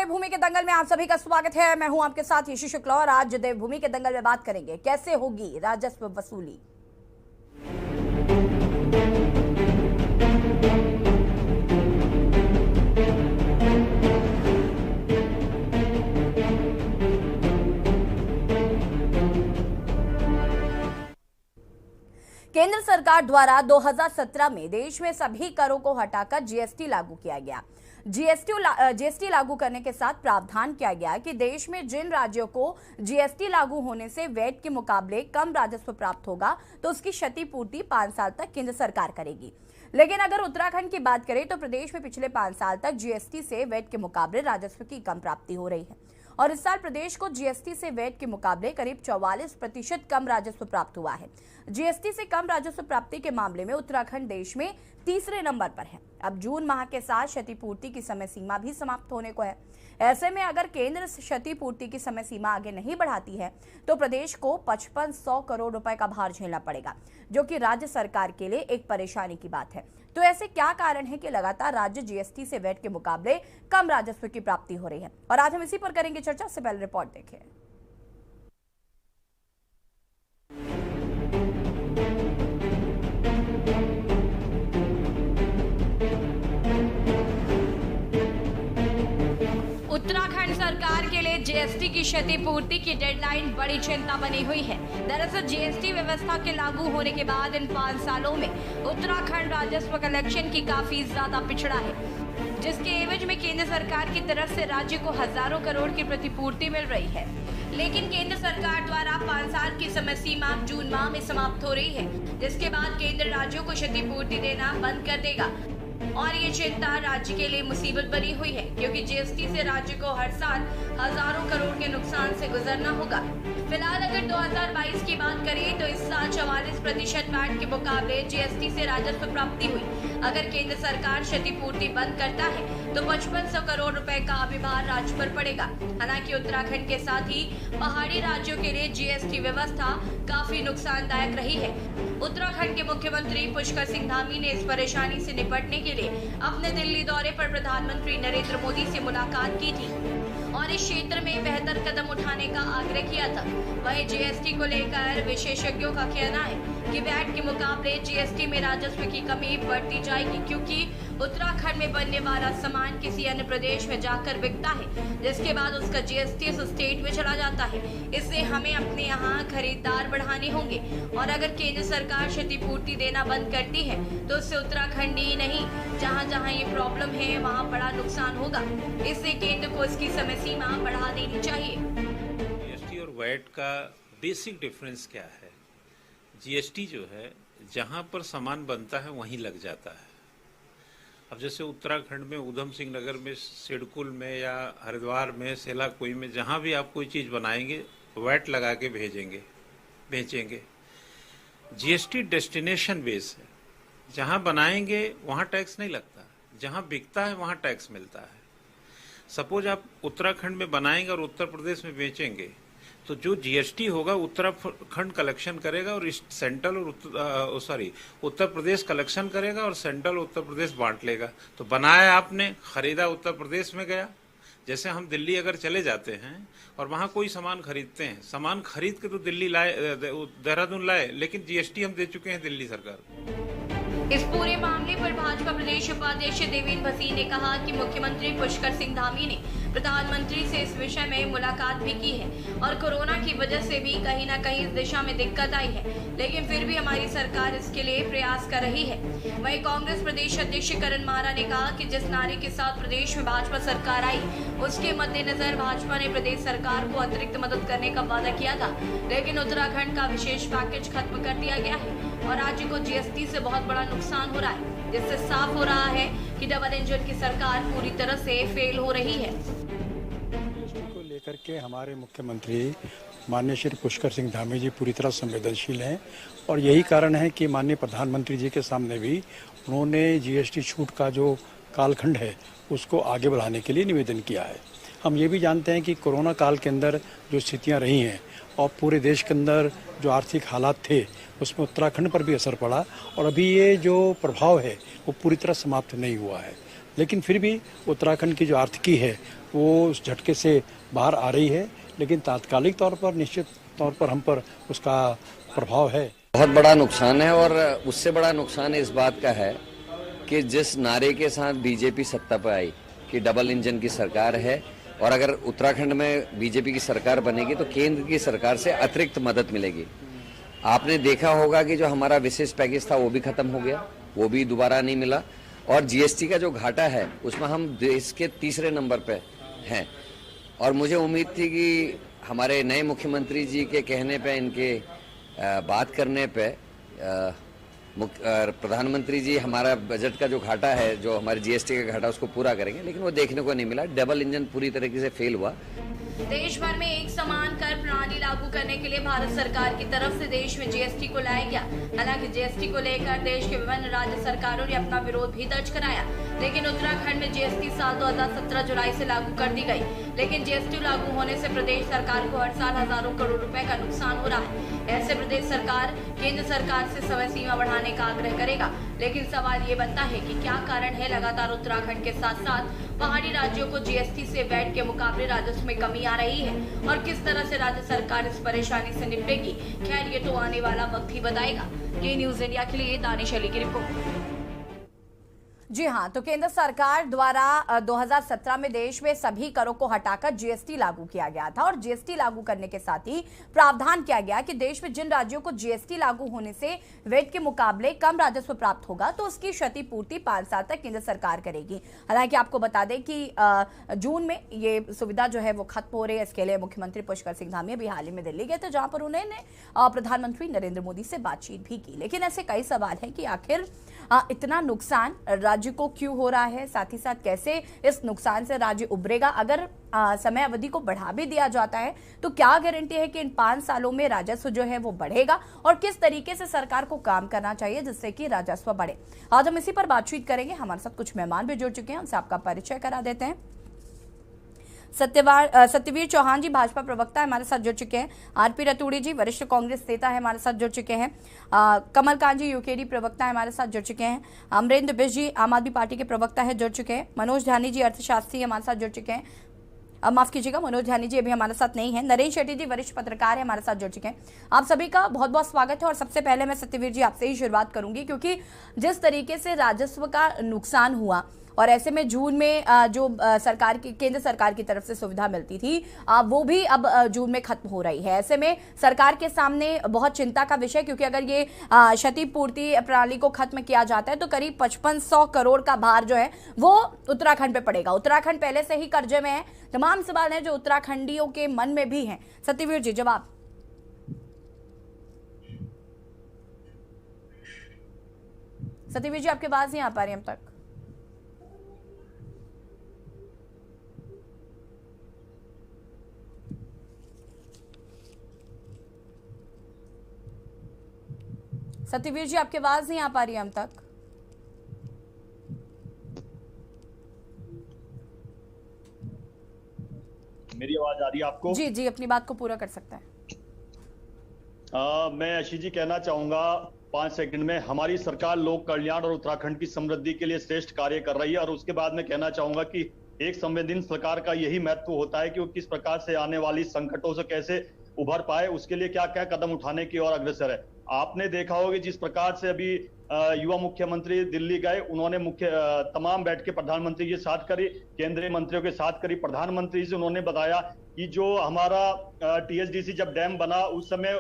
देवभूमि के दंगल में आप सभी का स्वागत है। मैं हूं आपके साथ यशी शुक्ला और आज देवभूमि के दंगल में बात करेंगे कैसे होगी राजस्व वसूली। केंद्र सरकार द्वारा 2017 में देश में सभी करों को हटाकर जीएसटी लागू किया गया। जीएसटी लागू करने के साथ प्रावधान किया गया कि देश में जिन राज्यों को जीएसटी लागू होने से वैट के मुकाबले कम राजस्व प्राप्त होगा तो उसकी क्षतिपूर्ति 5 साल तक केंद्र सरकार करेगी। लेकिन अगर उत्तराखंड की बात करें तो प्रदेश में पिछले 5 साल तक जीएसटी से वैट के मुकाबले राजस्व की कम प्राप्ति हो रही है और इस साल प्रदेश को जीएसटी से वैट के मुकाबले करीब 44% कम राजस्व प्राप्त हुआ है। जीएसटी से कम राजस्व प्राप्ति के मामले में उत्तराखंड देश में तीसरे नंबर पर है। अब जून माह के साथ क्षतिपूर्ति की समय सीमा भी समाप्त होने को है। ऐसे में अगर केंद्र क्षतिपूर्ति की समय सीमा आगे नहीं बढ़ाती है तो प्रदेश को 5500 करोड़ रुपए का भार झेलना पड़ेगा, जो कि राज्य सरकार के लिए एक परेशानी की बात है। तो ऐसे क्या कारण है कि लगातार राज्य जीएसटी से वैट के मुकाबले कम राजस्व की प्राप्ति हो रही है, और आज हम इसी पर करेंगे चर्चा। से पहले रिपोर्ट देखें। उत्तराखंड सरकार के लिए जीएसटी की क्षतिपूर्ति की डेडलाइन बड़ी चिंता बनी हुई है। दरअसल जीएसटी व्यवस्था के लागू होने के बाद इन 5 सालों में उत्तराखंड राजस्व कलेक्शन की काफी ज्यादा पिछड़ा है, जिसके एवज में केंद्र सरकार की तरफ से राज्य को हजारों करोड़ की प्रतिपूर्ति मिल रही है। लेकिन केंद्र सरकार द्वारा 5 साल की समय सीमा जून माह में समाप्त हो रही है, जिसके बाद केंद्र राज्यों को क्षतिपूर्ति देना बंद कर देगा और ये चिंता राज्य के लिए मुसीबत बनी हुई है, क्योंकि जीएसटी से राज्य को हर साल हजारों करोड़ के नुकसान से गुजरना होगा। फिलहाल अगर 2022 की बात करें तो इस साल 44% वैट के मुकाबले जीएसटी से राजस्व प्राप्ति हुई। अगर केंद्र सरकार क्षतिपूर्ति बंद करता है तो 5500 करोड़ रुपए का अभिभार राज्य पर पड़ेगा। हालांकि उत्तराखंड के साथ ही पहाड़ी राज्यों के लिए जीएसटी व्यवस्था काफी नुकसानदायक रही है। उत्तराखंड के मुख्यमंत्री पुष्कर सिंह धामी ने इस परेशानी से निपटने के लिए अपने दिल्ली दौरे पर प्रधानमंत्री नरेंद्र मोदी से मुलाकात की थी और इस क्षेत्र में बेहतर कदम उठाने का आग्रह किया था। वहीं जीएसटी को लेकर विशेषज्ञों का कहना है कि वैट के मुकाबले जीएसटी में राजस्व की कमी बढ़ती जाएगी, क्योंकि उत्तराखंड में बनने वाला सामान किसी अन्य प्रदेश में जाकर बिकता है, जिसके बाद उसका जीएसटी उस स्टेट में चला जाता है। इससे हमें अपने यहाँ खरीदार बढ़ाने होंगे और अगर केंद्र सरकार क्षतिपूर्ति देना बंद करती है तो उससे उत्तराखंड ही नहीं, जहाँ जहाँ ये प्रॉब्लम है वहाँ बड़ा नुकसान होगा। इससे केंद्र को इसकी समय सीमा बढ़ा देनी चाहिए। जीएसटी और वैट का बेसिक डिफरेंस क्या है? जीएसटी जो है जहाँ पर सामान बनता है वहीं लग जाता है। अब जैसे उत्तराखंड में उधम सिंह नगर में, सिडकुल में या हरिद्वार में, सेलाकुई में, जहाँ भी आप कोई चीज़ बनाएंगे वैट लगा के बेचेंगे। जीएसटी डेस्टिनेशन बेस है, जहाँ बनाएंगे वहाँ टैक्स नहीं लगता, जहाँ बिकता है वहाँ टैक्स मिलता है। सपोज आप उत्तराखंड में बनाएंगे और उत्तर प्रदेश में बेचेंगे तो जो जीएसटी होगा उत्तराखंड कलेक्शन करेगा और सेंट्रल और उत्तर प्रदेश कलेक्शन करेगा और सेंट्रल उत्तर प्रदेश बांट लेगा। तो बनाया आपने, खरीदा उत्तर प्रदेश में गया। जैसे हम दिल्ली अगर चले जाते हैं और वहाँ कोई सामान खरीदते हैं, सामान खरीद के तो दिल्ली लाए, देहरादून लाए, लेकिन जीएसटी हम दे चुके हैं दिल्ली सरकार को। इस पूरे मामले पर भाजपा प्रदेश उपाध्यक्ष देवेंद्र भसीन ने कहा कि मुख्यमंत्री पुष्कर सिंह धामी ने प्रधानमंत्री से इस विषय में मुलाकात भी की है और कोरोना की वजह से भी कहीं न कहीं इस दिशा में दिक्कत आई है, लेकिन फिर भी हमारी सरकार इसके लिए प्रयास कर रही है। वहीं कांग्रेस प्रदेश अध्यक्ष करण मारा ने कहा कि जिस नारे के साथ प्रदेश में भाजपा सरकार आई, उसके मद्देनजर भाजपा ने प्रदेश सरकार को अतिरिक्त मदद करने का वादा किया था, लेकिन उत्तराखंड का विशेष पैकेज खत्म कर दिया गया है और राज्य को जीएसटी से बहुत बड़ा नुकसान हो रहा है, जिससे साफ हो रहा है कि डबल इंजन की सरकार पूरी तरह से फेल हो रही है। जीएसटी को लेकर के हमारे मुख्यमंत्री माननीय श्री पुष्कर सिंह धामी जी पूरी तरह संवेदनशील हैं और यही कारण है कि माननीय प्रधानमंत्री जी के सामने भी उन्होंने जीएसटी छूट का जो कालखंड है उसको आगे बढ़ाने के लिए निवेदन किया है। हम ये भी जानते हैं कि कोरोना काल के अंदर जो स्थितियां रही हैं और पूरे देश के अंदर जो आर्थिक हालात थे उसमें उत्तराखंड पर भी असर पड़ा और अभी ये जो प्रभाव है वो पूरी तरह समाप्त नहीं हुआ है। लेकिन फिर भी उत्तराखंड की जो आर्थिकी है वो उस झटके से बाहर आ रही है, लेकिन तात्कालिक तौर पर निश्चित तौर पर हम पर उसका प्रभाव है। बहुत बड़ा नुकसान है, और उससे बड़ा नुकसान इस बात का है कि जिस नारे के साथ बीजेपी सत्ता पर आई कि डबल इंजन की सरकार है, और अगर उत्तराखंड में बीजेपी की सरकार बनेगी तो केंद्र की सरकार से अतिरिक्त मदद मिलेगी। आपने देखा होगा कि जो हमारा विशेष पैकेज था वो भी खत्म हो गया, वो भी दोबारा नहीं मिला, और जीएसटी का जो घाटा है उसमें हम देश के तीसरे नंबर पे हैं। और मुझे उम्मीद थी कि हमारे नए मुख्यमंत्री जी के कहने पे, इनके बात करने पे प्रधानमंत्री जी हमारा बजट का जो घाटा है, जो हमारे जीएसटी का घाटा, उसको पूरा करेंगे, लेकिन वो देखने को नहीं मिला। डबल इंजन पूरी तरीके से फेल हुआ। देश भर में एक समान कर प्रणाली लागू करने के लिए भारत सरकार की तरफ से देश में जीएसटी को लाया गया। हालांकि जीएसटी को लेकर देश के विभिन्न राज्य सरकारों ने अपना विरोध भी दर्ज कराया, लेकिन उत्तराखंड में जीएसटी साल 2017 जुलाई से लागू कर दी गई। लेकिन जीएसटी लागू होने से प्रदेश सरकार को हर साल हजारों करोड़ रुपए का नुकसान हो रहा है। ऐसे प्रदेश सरकार केंद्र सरकार से समय सीमा बढ़ाने का आग्रह करेगा, लेकिन सवाल ये बनता है कि क्या कारण है लगातार उत्तराखंड के साथ साथ पहाड़ी राज्यों को जीएसटी से वैट के मुकाबले राजस्व में कमी आ रही है, और किस तरह से राज्य सरकार इस परेशानी से निपटेगी, खैर ये तो आने वाला वक्त ही बताएगा। ये न्यूज इंडिया के लिए दानिश अली की रिपोर्ट। जी हाँ, तो केंद्र सरकार द्वारा 2017 में देश में सभी करों को हटाकर जीएसटी लागू किया गया था, और जीएसटी लागू करने के साथ ही प्रावधान किया गया कि देश में जिन राज्यों को जीएसटी लागू होने से वेट के मुकाबले कम राजस्व प्राप्त होगा तो उसकी क्षतिपूर्ति 5 साल तक केंद्र सरकार करेगी। हालांकि आपको बता दें कि जून में ये सुविधा जो है वो खत्म हो रही है। इसके लिए मुख्यमंत्री पुष्कर सिंह धामी अभी हाल ही में दिल्ली गए थे, जहां पर उन्होंने प्रधानमंत्री नरेंद्र मोदी से बातचीत भी की। लेकिन ऐसे कई सवाल हैं कि आखिर इतना नुकसान राज्य को क्यों हो रहा है, साथ ही साथ कैसे इस नुकसान से राज्य उभरेगा। अगर समय अवधि को बढ़ा भी दिया जाता है तो क्या गारंटी है कि इन 5 सालों में राजस्व जो है वो बढ़ेगा, और किस तरीके से सरकार को काम करना चाहिए जिससे कि राजस्व बढ़े। आज हम इसी पर बातचीत करेंगे। हमारे साथ कुछ मेहमान भी जुड़ चुके हैं, उनसे आपका परिचय करा देते हैं। सत्यवीर चौहान जी भाजपा प्रवक्ता हमारे साथ जुड़ चुके हैं। आरपी रतूड़ी जी वरिष्ठ कांग्रेस नेता है, हमारे साथ जुड़ चुके हैं। कमलकांत जी यूकेडी प्रवक्ता है, हमारे साथ जुड़ चुके हैं। अमरेंद्र बिश जी आम आदमी पार्टी के प्रवक्ता है, जुड़ चुके हैं। मनोज ध्यानी जी अर्थशास्त्री हमारे साथ जुड़ चुके हैं। माफ कीजिएगा, मनोज ध्यानी जी अभी हमारे साथ नहीं है। नरेंद्र शेट्टी जी वरिष्ठ पत्रकार है, हमारे साथ जुड़ चुके हैं। आप सभी का बहुत बहुत स्वागत है। और सबसे पहले मैं सत्यवीर जी आपसे ही शुरुआत करूंगी, क्योंकि जिस तरीके से राजस्व का नुकसान हुआ, और ऐसे में जून में जो सरकार की केंद्र सरकार की तरफ से सुविधा मिलती थी वो भी अब जून में खत्म हो रही है। ऐसे में सरकार के सामने बहुत चिंता का विषय, क्योंकि अगर ये क्षतिपूर्ति प्रणाली को खत्म किया जाता है तो करीब 5500 करोड़ का भार जो है वो उत्तराखंड पे पड़ेगा। उत्तराखंड पहले से ही कर्जे में है। तमाम सवाल हैं जो उत्तराखंडियों के मन में भी हैं। सत्यवीर जी जवाब। सत्यवीर जी आपकी आवाज नहीं आ पा रही अब तक। सत्यवीर जी आपकी आवाज नहीं आ पा रही है अब तक। मेरी आवाज आ रही है आपको? जी जी, अपनी बात को पूरा कर सकते हैं। मैं आशीष जी कहना चाहूंगा 5 सेकंड में, हमारी सरकार लोक कल्याण और उत्तराखंड की समृद्धि के लिए श्रेष्ठ कार्य कर रही है। और उसके बाद मैं कहना चाहूंगा कि एक संवेदनशील सरकार का यही महत्व होता है कि वो किस प्रकार से आने वाली संकटों से कैसे उभर पाए, उसके लिए क्या क्या कदम उठाने की ओर अग्रसर है। आपने देखा होगा जिस प्रकार से अभी युवा मुख्यमंत्री दिल्ली गए, उन्होंने तमाम बैठ के प्रधानमंत्री के साथ करी, केंद्रीय मंत्रियों के साथ करी। प्रधानमंत्री से उन्होंने बताया कि जो हमारा टीएचडीसी जब डैम बना उस समय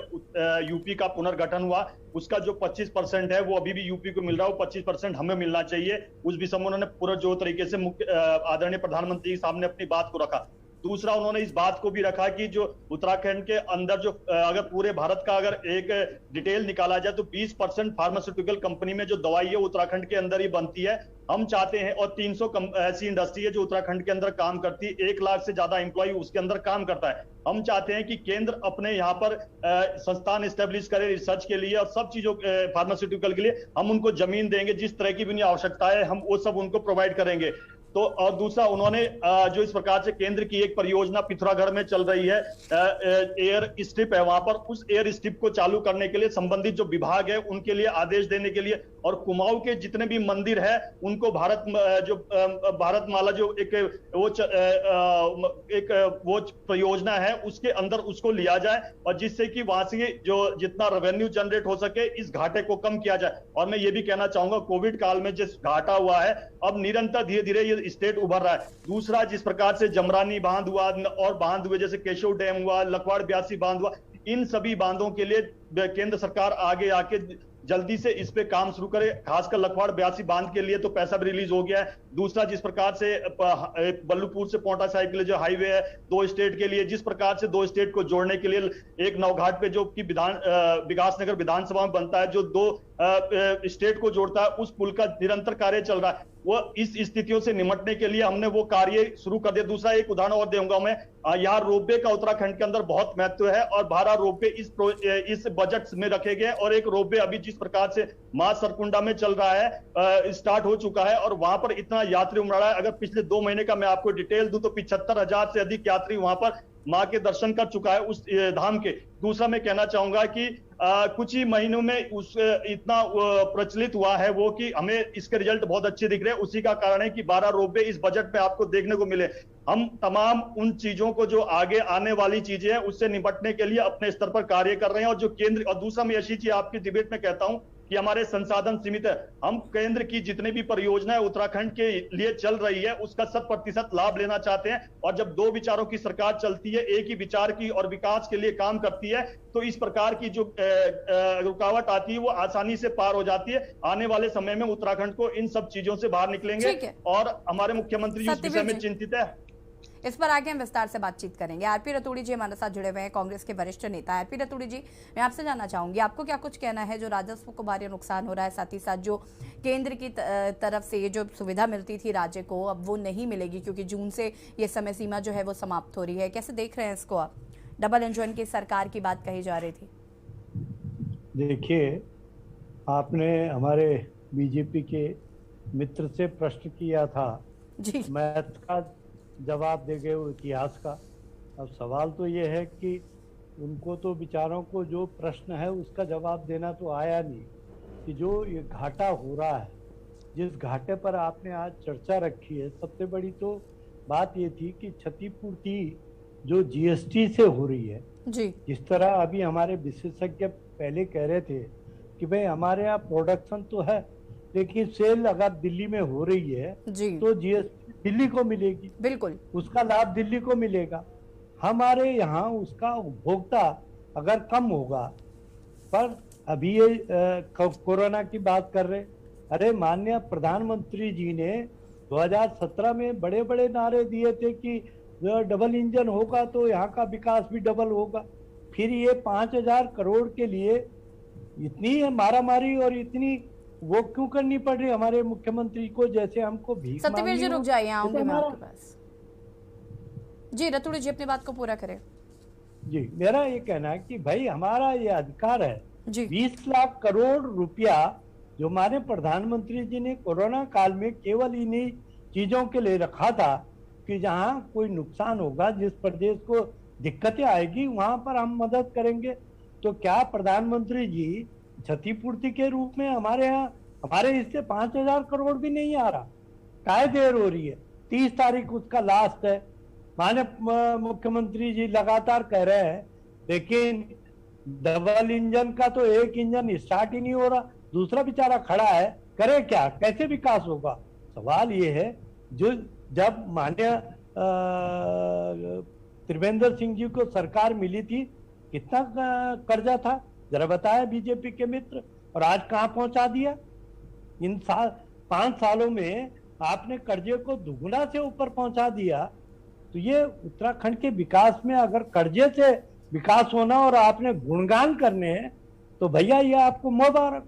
यूपी का पुनर्गठन हुआ, उसका जो 25% है वो अभी भी यूपी को मिल रहा है, वो 25% हमें मिलना चाहिए। उस विषय में उन्होंने पूरा जो तरीके से आदरणीय प्रधानमंत्री के सामने अपनी बात को रखा। दूसरा, उन्होंने इस बात को भी रखा कि जो उत्तराखंड के अंदर जो अगर पूरे भारत का अगर एक डिटेल निकाला जाए तो 20% फार्मास्यूटिकल कंपनी में जो दवाई है उत्तराखंड के अंदर ही बनती है। हम चाहते हैं, और 300 ऐसी इंडस्ट्री है जो उत्तराखंड के अंदर काम करती है, 1 लाख से ज्यादा एम्प्लॉय उसके अंदर काम करता है। हम चाहते हैं कि केंद्र अपने यहाँ पर संस्थान स्टेब्लिश करे रिसर्च के लिए और सब चीजों फार्मास्यूटिकल के लिए। हम उनको जमीन देंगे, जिस तरह की भी उन्हें आवश्यकता है हम वो सब उनको प्रोवाइड करेंगे। तो और दूसरा उन्होंने जो इस प्रकार से केंद्र की एक परियोजना पिथौरागढ़ में चल रही है, एयर स्ट्रिप है वहां पर, उस एयर स्ट्रिप को चालू करने के लिए संबंधित जो विभाग है उनके लिए आदेश देने के लिए, और कुमाऊं के जितने भी मंदिर है उनको भारतमाला जो एक वो परियोजना है उसके अंदर उसको लिया जाए, और जिससे कि वहां से जो जितना रेवेन्यू जनरेट हो सके इस घाटे को कम किया जाए। और मैं ये भी कहना चाहूंगा, कोविड काल में जिस घाटा हुआ है अब निरंतर धीरे धीरे ये स्टेट उभर रहा है। दूसरा, जिस प्रकार से जमरानी बांध हुआ और बांध हुए जैसे केशव डैम हुआ, लखवाड़ ब्यासी बांध हुआ, इन सभी बांधों के लिए केंद्र सरकार आगे आके जल्दी से इस पे काम शुरू करे। खासकर लखवाड़ ब्यासी बांध के लिए तो पैसा भी रिलीज हो गया है। दूसरा, जिस प्रकार से बल्लूपुर से पोंटा साहिब के लिए जो हाईवे है 2 स्टेट के लिए, जिस प्रकार से 2 स्टेट को जोड़ने के लिए एक नौघाट पे जो कि विकासनगर विधानसभा में बनता है, जो 2 स्टेट को जोड़ता है, उस पुल का निरंतर कार्य चल रहा है। वो इस स्थितियों से निपटने के लिए हमने वो कार्य शुरू कर दिया। दूसरा एक उदाहरण और दूंगा मैं, यहाँ रोपवे का उत्तराखंड के अंदर बहुत महत्व है और 12 रोपवे इस बजट में रखे गए, और एक रोपवे अभी जिस प्रकार से मां सरकुंडा में चल रहा है स्टार्ट हो चुका है, और वहां पर इतना यात्री उमड़ रहा है। अगर पिछले 2 महीने का मैं आपको डिटेल दूं तो 75,000 से अधिक यात्री वहां पर मां के दर्शन कर चुका है उस धाम के। दूसरा मैं कहना चाहूंगा कि कुछ ही महीनों में उस इतना प्रचलित हुआ है वो कि हमें इसके रिजल्ट बहुत अच्छे दिख रहे हैं। उसी का कारण है कि 12 रोपवे इस बजट में आपको देखने को मिले। हम तमाम उन चीजों को जो आगे आने वाली चीजें हैं उससे निपटने के लिए अपने स्तर पर कार्य कर रहे हैं। और जो केंद्र, और दूसरा मैं ऐसी चीज आपकी डिबेट में कहता हूं कि हमारे संसाधन सीमित है। हम केंद्र की जितनी भी परियोजनाएं उत्तराखंड के लिए चल रही है उसका 100% लाभ लेना चाहते हैं। और जब 2 विचारों की सरकार चलती है, एक ही विचार की और विकास के लिए काम करती है, तो इस प्रकार की जो रुकावट आती है वो आसानी से पार हो जाती है। आने वाले समय में उत्तराखंड को इन सब चीजों से बाहर निकलेंगे और हमारे मुख्यमंत्री जी इस विषय में चिंतित है। इस पर आगे हम विस्तार से बातचीत करेंगे। आरपी रतूड़ी जी हमारे साथ जुड़े हुए हैं, कांग्रेस के वरिष्ठ नेता। आरपी रतूड़ी जी, मैं आपसे जानना चाहूंगी, आपको क्या कुछ कहना है जो राजस्व को भारी नुकसान हो रहा है, साथ ही साथ जो केंद्र की तरफ से ये जो सुविधा मिलती थी राज्य को अब वो नहीं मिलेगी क्योंकि जून से ये समय सीमा जो है वो समाप्त हो रही है, कैसे देख रहे हैं इसको आप? डबल इंजन की सरकार की बात कही जा रही थी। देखिए, आपने हमारे बीजेपी के मित्र से प्रश्न किया था जी, मैथ का जवाब दे गए वो इतिहास का। अब सवाल तो ये है कि उनको तो बेचारों को जो प्रश्न है उसका जवाब देना तो आया नहीं कि जो ये घाटा हो रहा है, जिस घाटे पर आपने आज चर्चा रखी है, सबसे बड़ी तो बात ये थी कि क्षतिपूर्ति जो जीएसटी से हो रही है जी, जिस तरह अभी हमारे विशेषज्ञ पहले कह रहे थे कि भाई हमारे यहाँ प्रोडक्शन तो है लेकिन सेल अगर दिल्ली में हो रही है जी, तो जीएसटी दिल्ली को मिलेगी, बिल्कुल उसका लाभ दिल्ली को मिलेगा। हमारे यहाँ उसका उपभोक्ता अगर कम होगा, पर अभी ये कोरोना की बात कर रहे, अरे माननीय प्रधानमंत्री जी ने 2017 में बड़े बड़े नारे दिए थे कि डबल इंजन होगा तो यहाँ का विकास भी डबल होगा। फिर ये 5,000 करोड़ के लिए इतनी मारामारी और इतनी वो क्यों करनी पड़ रही हमारे मुख्यमंत्री को, जैसे हमको भीख मांगनी हो। सत्यवीर जी रुक जाइए, आऊंगी मैं आपके पास। जी रतूड़ी जी अपनी बात को पूरा करें। जी, मेरा ये कहना है कि भाई हमारा ये अधिकार है जी, 20 लाख करोड़ रुपया जो हमारे प्रधानमंत्री जी ने कोरोना काल में केवल इन्हीं चीजों के लिए रखा था कि जहां कोई नुकसान होगा, जिस प्रदेश को दिक्कतें आएगी वहां पर हम मदद करेंगे। तो क्या प्रधानमंत्री जी क्षतिपूर्ति के रूप में हमारे यहाँ हमारे हिस्से 5,000 करोड़ भी नहीं आ रहा? काय देर हो रही है? 30 तारीख उसका लास्ट है। माननीय मुख्यमंत्री जी लगातार कह रहे हैं, लेकिन डबल इंजन का तो एक इंजन स्टार्ट ही नहीं हो रहा, दूसरा बेचारा खड़ा है, करे क्या, कैसे विकास होगा? सवाल ये है, जो जब माननीय त्रिवेंद्र सिंह जी को सरकार मिली थी कितना कर्जा था, जरा बताया बीजेपी के मित्र, और आज कहां पहुंचा दिया? इन 5 सालों में आपने कर्जे को दुगुना से ऊपर पहुंचा दिया। तो ये उत्तराखंड के विकास में अगर कर्जे से विकास होना और आपने गुणगान करने हैं तो भैया ये आपको मुबारक।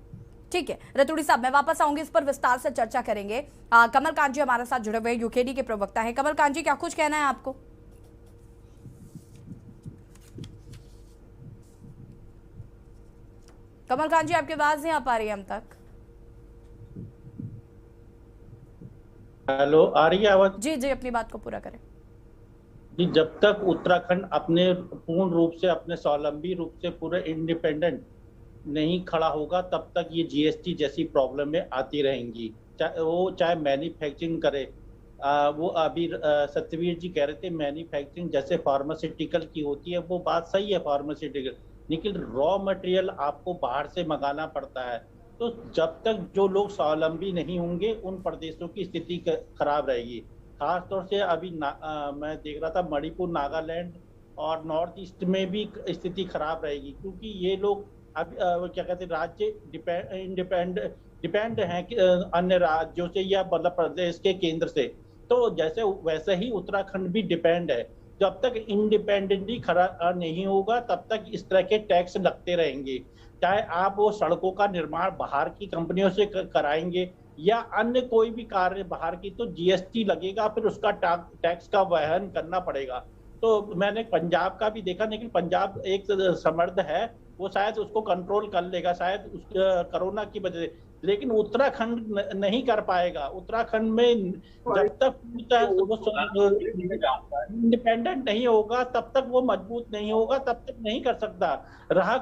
ठीक है रतूड़ी साहब, मैं वापस आऊंगी, इस पर विस्तार से चर्चा करेंगे। कमल कांत जी हमारे साथ जुड़े हुए यूकेडी के प्रवक्ता हैं। कमल कांत जी, क्या कुछ कहना है आपको? कमल कांत जी, आपकी आवाज नहीं आ पा रही है हम तक। हेलो, आ रही है आवाज? जी जी, अपनी बात को पूरा करें। जी, जब तक उत्तराखंड अपने पूर्ण रूप से, अपने स्वावलंबी रूप से पूरे इंडिपेंडेंट नहीं खड़ा होगा, तब तक ये जीएसटी जैसी प्रॉब्लमें आती रहेंगी। चाहे मैन्युफैक्चरिंग करे, वो अभी सत्यवीर जी कह रहे थे मैन्युफैक्चरिंग जैसे फार्मास्यूटिकल की होती है, वो बात सही है फार्मास्यूटिकल, लेकिन रॉ मटेरियल आपको बाहर से मंगाना पड़ता है। तो जब तक जो लोग स्वावलंबी नहीं होंगे, उन प्रदेशों की स्थिति खराब रहेगी। खास तौर से अभी मैं देख रहा था मणिपुर, नागालैंड और नॉर्थ ईस्ट में भी स्थिति खराब रहेगी, क्योंकि ये लोग अब क्या कहते हैं, राज्य डिपेंड हैं अन्य राज्यों से या मतलब प्रदेश के केंद्र से। तो जैसे वैसे ही उत्तराखंड भी डिपेंड है। जब तक इंडिपेंडेंटली खड़ा नहीं होगा, तब तक इस तरह के टैक्स लगते रहेंगे। चाहे आप वो सड़कों का निर्माण बाहर की कंपनियों से कराएंगे या अन्य कोई भी कार्य बाहर की, तो जीएसटी लगेगा, फिर उसका टैक्स का वहन करना पड़ेगा। तो मैंने पंजाब का भी देखा, लेकिन पंजाब एक समर्थ है, वो शायद उसको कंट्रोल कर लेगा, शायद उस कोरोना की वजह से, लेकिन उत्तराखंड नहीं कर पाएगा। उत्तराखंड में जब तक वो इंडिपेंडेंट नहीं होगा, तब तक वो मजबूत नहीं होगा, तब तक नहीं कर सकता। रहा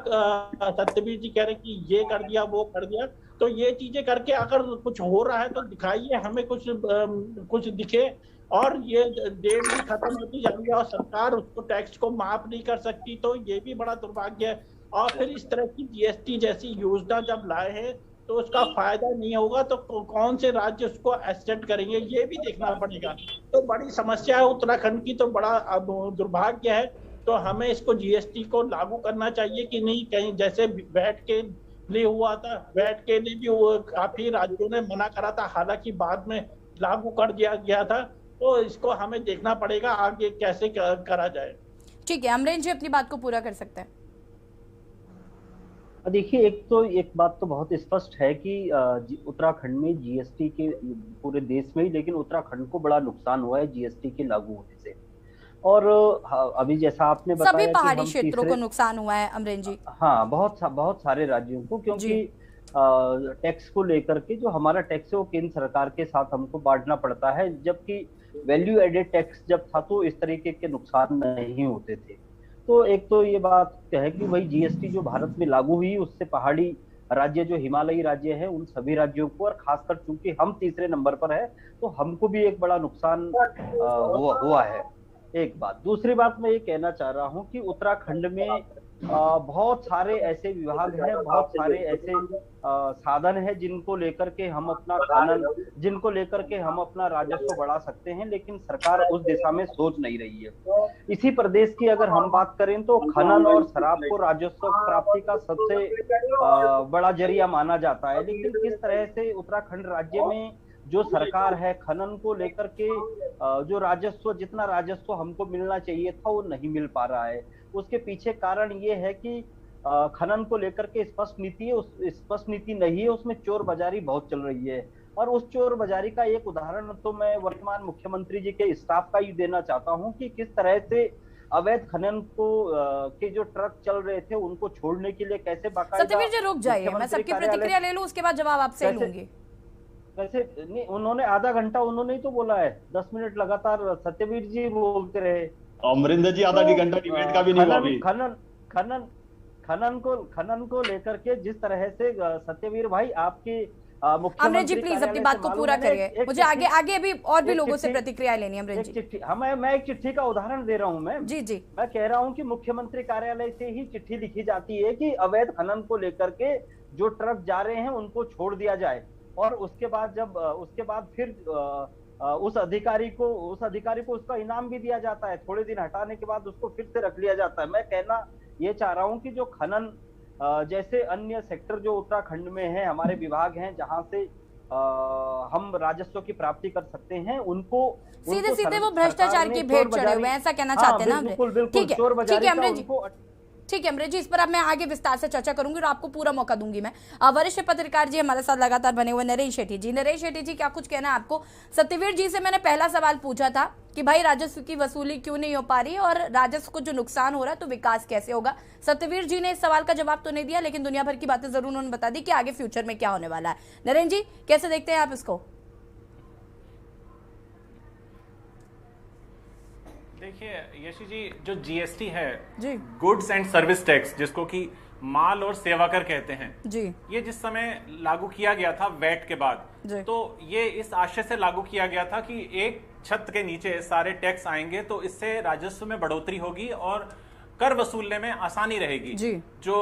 सत्यवीर जी कह रहे कि ये कर दिया, वो कर दिया, तो ये चीजें करके अगर कुछ हो रहा है तो दिखाइए हमें, कुछ दिखे। और ये डेट भी खत्म होती जा रही है और सरकार उसको टैक्स को माफ नहीं कर सकती, तो ये भी बड़ा दुर्भाग्य है। और फिर इस तरह की जीएसटी जैसी योजना जब लाए हैं, तो उसका फायदा नहीं होगा, तो कौन से राज्य उसको एक्सेप्ट करेंगे, ये भी देखना पड़ेगा। तो बड़ी समस्या है उत्तराखंड की, तो बड़ा दुर्भाग्य है। तो हमें इसको जीएसटी को लागू करना चाहिए कि नहीं, कहीं जैसे वैट के लिए हुआ था, वैट के लिए भी वो काफी राज्यों ने मना करा था, हालांकि बाद में लागू कर दिया गया था। तो इसको हमें देखना पड़ेगा आगे कैसे करा जाए। ठीक है, अमरेश जी अपनी बात को पूरा कर सकते हैं। देखिए, एक बात तो बहुत स्पष्ट है कि उत्तराखंड में जीएसटी के, पूरे देश में ही, लेकिन उत्तराखंड को बड़ा नुकसान हुआ है जीएसटी के लागू होने से। और अभी जैसा आपने बताया सभी पहाड़ी क्षेत्रों को नुकसान हुआ है अमरेश जी। हाँ, बहुत सारे राज्यों को, क्योंकि टैक्स को लेकर के जो हमारा टैक्स है वो केंद्र सरकार के साथ हमको बांटना पड़ता है, जबकि वैल्यू एडेड टैक्स जब था तो इस तरीके के नुकसान नहीं होते थे। तो एक तो ये बात है कि वही जीएसटी जो भारत में लागू हुई, उससे पहाड़ी राज्य, जो हिमालयी राज्य है, उन सभी राज्यों को, और खासकर चूंकि हम तीसरे नंबर पर है, तो हमको भी एक बड़ा नुकसान हुआ है। एक बात। दूसरी बात मैं ये कहना चाह रहा हूँ कि उत्तराखंड में बहुत सारे ऐसे विभाग हैं, बहुत सारे ऐसे साधन हैं जिनको लेकर के हम अपना खनन, जिनको लेकर के हम अपना राजस्व बढ़ा सकते हैं, लेकिन सरकार उस दिशा में सोच नहीं रही है। इसी प्रदेश की अगर हम बात करें तो खनन और शराब को राजस्व प्राप्ति का सबसे बड़ा जरिया माना जाता है, लेकिन किस तरह से उत्तराखंड राज्य में जो सरकार है, खनन को लेकर के जो राजस्व, जितना राजस्व हमको मिलना चाहिए था वो नहीं मिल पा रहा है। उसके पीछे कारण ये है कि खनन को लेकर के स्पष्ट नीति है, उस स्पष्ट नीति नहीं है, उसमें चोर बाजारी बहुत चल रही है। और उस चोर बाजारी का एक उदाहरण तो मैं वर्तमान मुख्यमंत्री जी के स्टाफ का ही देना चाहता हूं कि किस तरह से अवैध खनन को के जो ट्रक चल रहे थे उनको छोड़ने के लिए कैसे बाकायदा। सत्यवीर जी रुक जाइए, मैं सबकी प्रतिक्रिया ले लूं, उसके बाद जवाब आपसे लूंगी। वैसे नहीं, उन्होंने आधा घंटा उन्होंने ही तो बोला है, 10 मिनट लगातार सत्यवीर जी बोलते रहे। अमरिंदर जी आधा घंटा डिबेट का भी नहीं हुआ अभी। खनन को लेकर के जिस तरह से सत्यवीर भाई आपके अमरेश जी प्लीज अपनी बात को पूरा करिए, मुझे आगे भी और भी लोगों से प्रतिक्रिया लेनी है। अमरेश जी, मैं एक चिट्ठी का उदाहरण दे रहा हूं। मैं जी मैं कह रहा हूं कि मुख्यमंत्री कार्यालय से ही चिट्ठी लिखी जाती है कि अवैध खनन को लेकर के जो ट्रक जा रहे हैं उनको छोड़ दिया जाए, और उसके बाद फिर उस अधिकारी को उसका इनाम भी दिया जाता है। थोड़े दिन हटाने के बाद उसको फिर से रख लिया जाता है। मैं कहना ये चाह रहा हूं कि जो खनन जैसे अन्य सेक्टर जो उत्तराखंड में है, हमारे विभाग हैं जहां से हम राजस्व की प्राप्ति कर सकते हैं, उनको सीधे वो भ्रष्टाचार की भेंट चढ़े हुए हैं, ऐसा कहना चाहते हैं ना। ठीक है अमरेश जी, ठीक है अमरेश जी, इस पर अब मैं आगे विस्तार से चर्चा करूंगी और आपको पूरा मौका दूंगी। मैं वरिष्ठ पत्रकार जी हमारे साथ लगातार बने हुए नरेश शेट्टी जी। नरेश शेट्टी जी, क्या कुछ कहना है आपको? सत्यवीर जी से मैंने पहला सवाल पूछा था कि भाई राजस्व की वसूली क्यों नहीं हो पा रही और राजस्व को जो नुकसान हो रहा है तो विकास कैसे होगा। सत्यवीर जी ने इस सवाल का जवाब तो नहीं दिया, लेकिन दुनिया भर की बातें जरूर उन्होंने बता दी कि आगे फ्यूचर में क्या होने वाला है। नरेश जी, कैसे देखते हैं आप इसको? देखिए यशी जी, जो जीएसटी है जी, गुड्स एंड सर्विस टैक्स, जिसको कि माल और सेवा कर कहते हैं जी, ये जिस समय लागू किया गया था वैट के बाद, तो ये इस आशय से लागू किया गया था कि एक छत के नीचे सारे टैक्स आएंगे तो इससे राजस्व में बढ़ोतरी होगी और कर वसूलने में आसानी रहेगी जो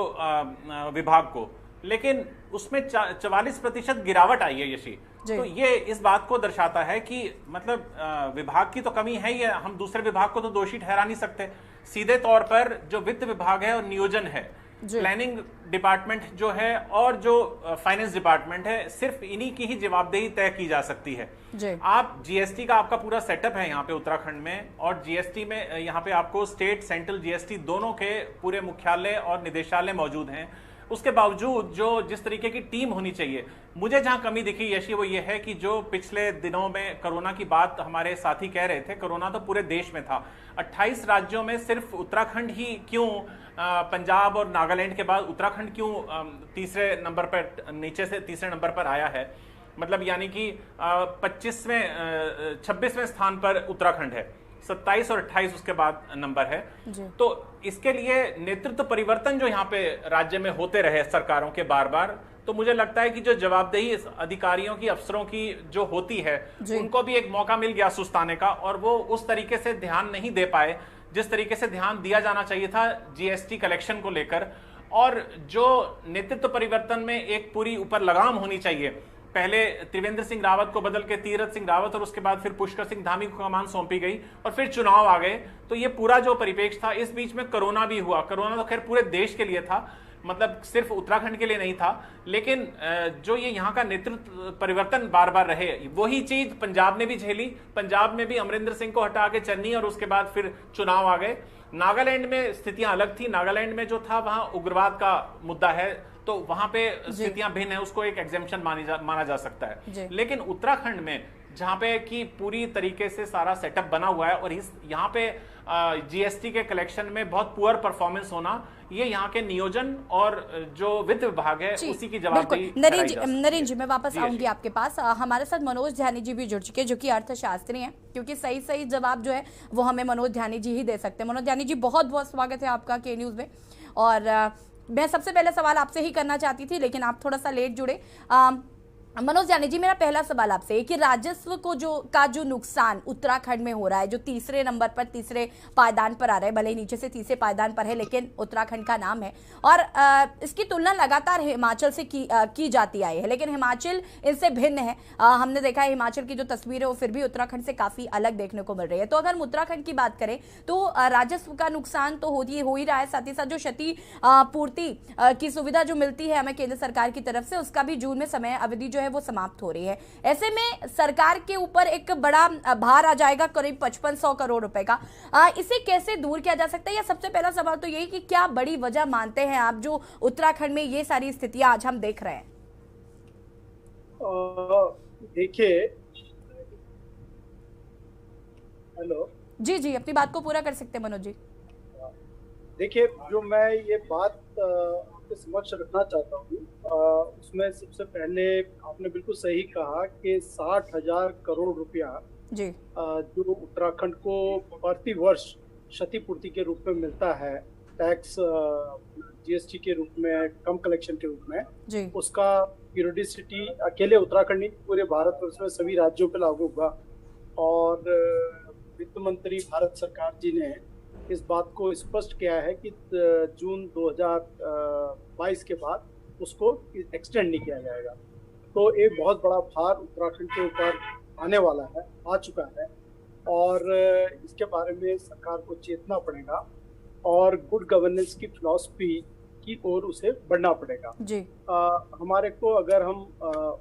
विभाग को। लेकिन उसमें 44% गिरावट आई है यशी, तो ये इस बात को दर्शाता है कि मतलब विभाग की तो कमी है ही है, हम दूसरे विभाग को तो दोषी ठहरा नहीं सकते। सीधे तौर पर जो वित्त विभाग है और नियोजन है, प्लानिंग डिपार्टमेंट जो है और जो फाइनेंस डिपार्टमेंट है, सिर्फ इन्हीं की ही जवाबदेही तय की जा सकती है। आप जीएसटी का आपका पूरा सेटअप है यहाँ पे उत्तराखंड में, और जीएसटी में यहाँ पे आपको स्टेट सेंट्रल जीएसटी दोनों के पूरे मुख्यालय और निदेशालय मौजूद हैं। उसके बावजूद जो जिस तरीके की टीम होनी चाहिए, मुझे जहां कमी दिखी यशी वो ये है कि जो पिछले दिनों में कोरोना की बात हमारे साथी कह रहे थे, कोरोना तो पूरे देश में था, 28 राज्यों में सिर्फ उत्तराखंड ही क्यों, पंजाब और नागालैंड के बाद उत्तराखंड क्यों तीसरे नंबर पर, नीचे से तीसरे नंबर पर आया है, मतलब यानी कि 26वें स्थान पर उत्तराखंड है, 27 और 28 उसके बाद नंबर है। तो इसके लिए नेतृत्व परिवर्तन जो यहाँ पे राज्य में होते रहे सरकारों के बार बार, तो मुझे लगता है कि जो जवाबदेही अधिकारियों की, अफसरों की जो होती है, उनको भी एक मौका मिल गया सुस्ताने का, और वो उस तरीके से ध्यान नहीं दे पाए जिस तरीके से ध्यान दिया जाना चाहिए था जीएसटी कलेक्शन को लेकर। और जो नेतृत्व परिवर्तन में एक पूरी ऊपर लगाम होनी चाहिए, पहले त्रिवेंद्र सिंह रावत को बदल के तीरथ सिंह रावत और उसके बाद फिर पुष्कर सिंह धामी को कमान सौंपी गई और फिर चुनाव आ गए, तो ये पूरा जो परिपेक्ष था, इस बीच में कोरोना भी हुआ। कोरोना तो खैर पूरे देश के लिए था, मतलब सिर्फ उत्तराखंड के लिए नहीं था, लेकिन जो ये यहाँ का नेतृत्व परिवर्तन बार बार रहे, वही चीज पंजाब ने भी झेली। पंजाब में भी अमरिंदर सिंह को हटा के चन्नी और उसके बाद फिर चुनाव आ गए। नागालैंड में स्थितियां अलग थी, नागालैंड में जो था वहां उग्रवाद का मुद्दा है, तो वहां पे स्थितियां भिन्न है, उसको एक एग्जेम्पशन माना जा सकता है। लेकिन उत्तराखंड में जहां पे कि पूरी तरीके से सारा सेटअप बना हुआ है और इस यहाँ पे जीएसटी के कलेक्शन में बहुत पुअर परफॉर्मेंस होना, ये यहाँ के नियोजन और जो वित्त विभाग है उसी की जवाबदेही। नरेंद्र जी, मैं वापस आऊंगी आपके पास। हमारे साथ मनोज ध्यानी जी भी जुड़ चुके हैं, जो कि अर्थशास्त्री हैं, क्योंकि सही जवाब जो है वो हमें मनोज ध्यानी जी ही दे सकते हैं। मनोज ध्यानी जी, बहुत बहुत स्वागत है आपका के न्यूज में। और मैं सबसे पहले सवाल आपसे ही करना चाहती थी, लेकिन आप थोड़ा सा लेट जुड़े। मनोज जानी जी, मेरा पहला सवाल आपसे है कि राजस्व को जो नुकसान उत्तराखंड में हो रहा है, जो तीसरे नंबर पर, तीसरे पायदान पर आ रहा है, भले ही नीचे से तीसरे पायदान पर है, लेकिन उत्तराखंड का नाम है, और इसकी तुलना लगातार हिमाचल से की जाती आई है, लेकिन हिमाचल इससे भिन्न है। हमने देखा है हिमाचल की जो तस्वीर है वो फिर भी उत्तराखंड से काफी अलग देखने को मिल रही है। तो अगर हम उत्तराखंड की बात करें तो राजस्व का नुकसान तो हो ही रहा है, साथ ही साथ जो क्षति पूर्ति की सुविधा जो मिलती है हमें केंद्र सरकार की तरफ से, उसका भी जून में समय अवधि जो है वो समाप्त हो रही है। ऐसे में सरकार के ऊपर एक बड़ा भार आ जाएगा, करीब 5500 करोड़ रुपए का। इसे कैसे दूर किया जा सकता है? या सबसे पहला सवाल तो यही कि क्या बड़ी वजह मानते हैं आप जो उत्तराखंड में ये सारी स्थितियां आज हम देख रहे हैं? देखिए, हेलो जी, अपनी बात को पूरा कर सकते हैं मनोज जी। देखिए, जो मैं ये बात आपके समक्ष रखना चाहता हूँ, उसमें सबसे पहले आपने बिल्कुल सही कहा कि 60,000 करोड़ रुपया जी जो उत्तराखंड को प्रति वर्ष क्षतिपूर्ति के रूप में मिलता है, टैक्स जीएसटी के रूप में, कम कलेक्शन के रूप में जी, उसका पीरियडिसिटी अकेले उत्तराखंड नहीं पूरे भारतवर्ष में सभी राज्यों पे लागू होगा। और वित्त मंत्री भारत सरकार जी ने इस बात को स्पष्ट किया है कि जून 2022 के बाद उसको एक्सटेंड नहीं किया जाएगा। तो एक बहुत बड़ा भार उत्तराखंड के ऊपर आने वाला है, आ चुका है, और इसके बारे में सरकार को चेतना पड़ेगा और गुड गवर्नेंस की फिलॉसफी की ओर उसे बढ़ना पड़ेगा जी। हमारे को अगर हम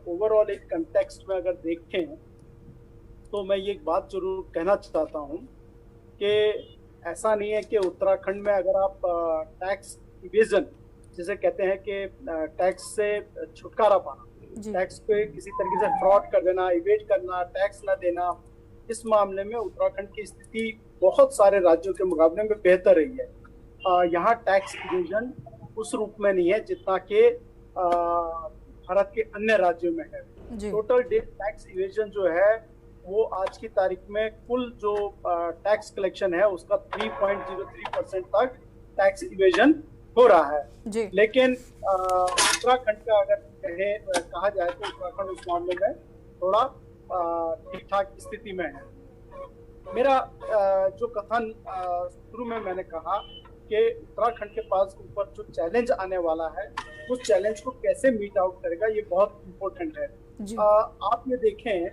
ओवरऑल एक कंटेक्स्ट में अगर देखें तो मैं ये एक बात जरूर कहना चाहता हूँ कि ऐसा नहीं है कि उत्तराखंड में अगर आप टैक्स इवेजन जिसे कहते हैं कि टैक्स से छुटकारा पाना, टैक्स पे किसी तरीके से फ्रॉड कर देना, इवेट करना, टैक्स ना देना, इस मामले में उत्तराखंड की स्थिति बहुत सारे राज्यों के मुकाबले में बेहतर रही है। यहाँ टैक्स इवेजन उस रूप में नहीं है जितना कि भारत के अन्य राज्यों में है। टोटल टैक्स इवेजन जो है वो आज की तारीख में कुल जो टैक्स कलेक्शन है उसका 3.03% तक टैक्स इवेजन हो रहा है जी। लेकिन उत्तराखंड का अगर कहा जाए तो उत्तराखंड उस मामले में थोड़ा ठीक ठाक स्थिति में है। मेरा जो कथन शुरू में मैंने कहा कि उत्तराखंड के पास ऊपर जो चैलेंज आने वाला है उस चैलेंज को कैसे मीट आउट करेगा ये बहुत इम्पोर्टेंट है। आप ये देखें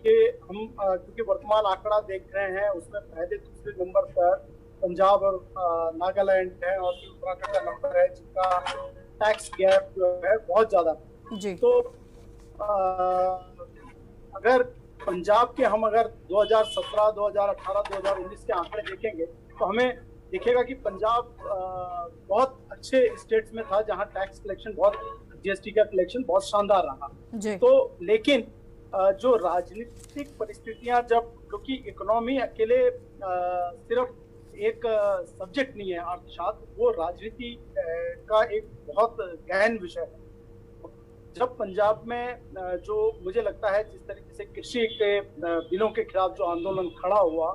कि हम क्योंकि वर्तमान आंकड़ा देख रहे हैं उसमें पहले दूसरे नंबर पर पंजाब और नागालैंड है और उत्तराखंड का नंबर है जिनका टैक्स गैप जो है बहुत ज्यादा जी। तो अगर पंजाब के हम अगर 2017, 2018, 2019 के आंकड़े देखेंगे तो हमें दिखेगा कि पंजाब बहुत अच्छे स्टेट्स में था जहां टैक्स कलेक्शन बहुत जीएसटी का कलेक्शन बहुत शानदार रहा। तो लेकिन जो राजनीतिक परिस्थितियां जब क्योंकि इकोनॉमी अकेले सिर्फ एक सब्जेक्ट नहीं है अर्थशास्त्र, वो राजनीति का एक बहुत गहन विषय है। जब पंजाब में जो मुझे लगता है जिस तरीके से कृषि के बिलों के खिलाफ जो आंदोलन खड़ा हुआ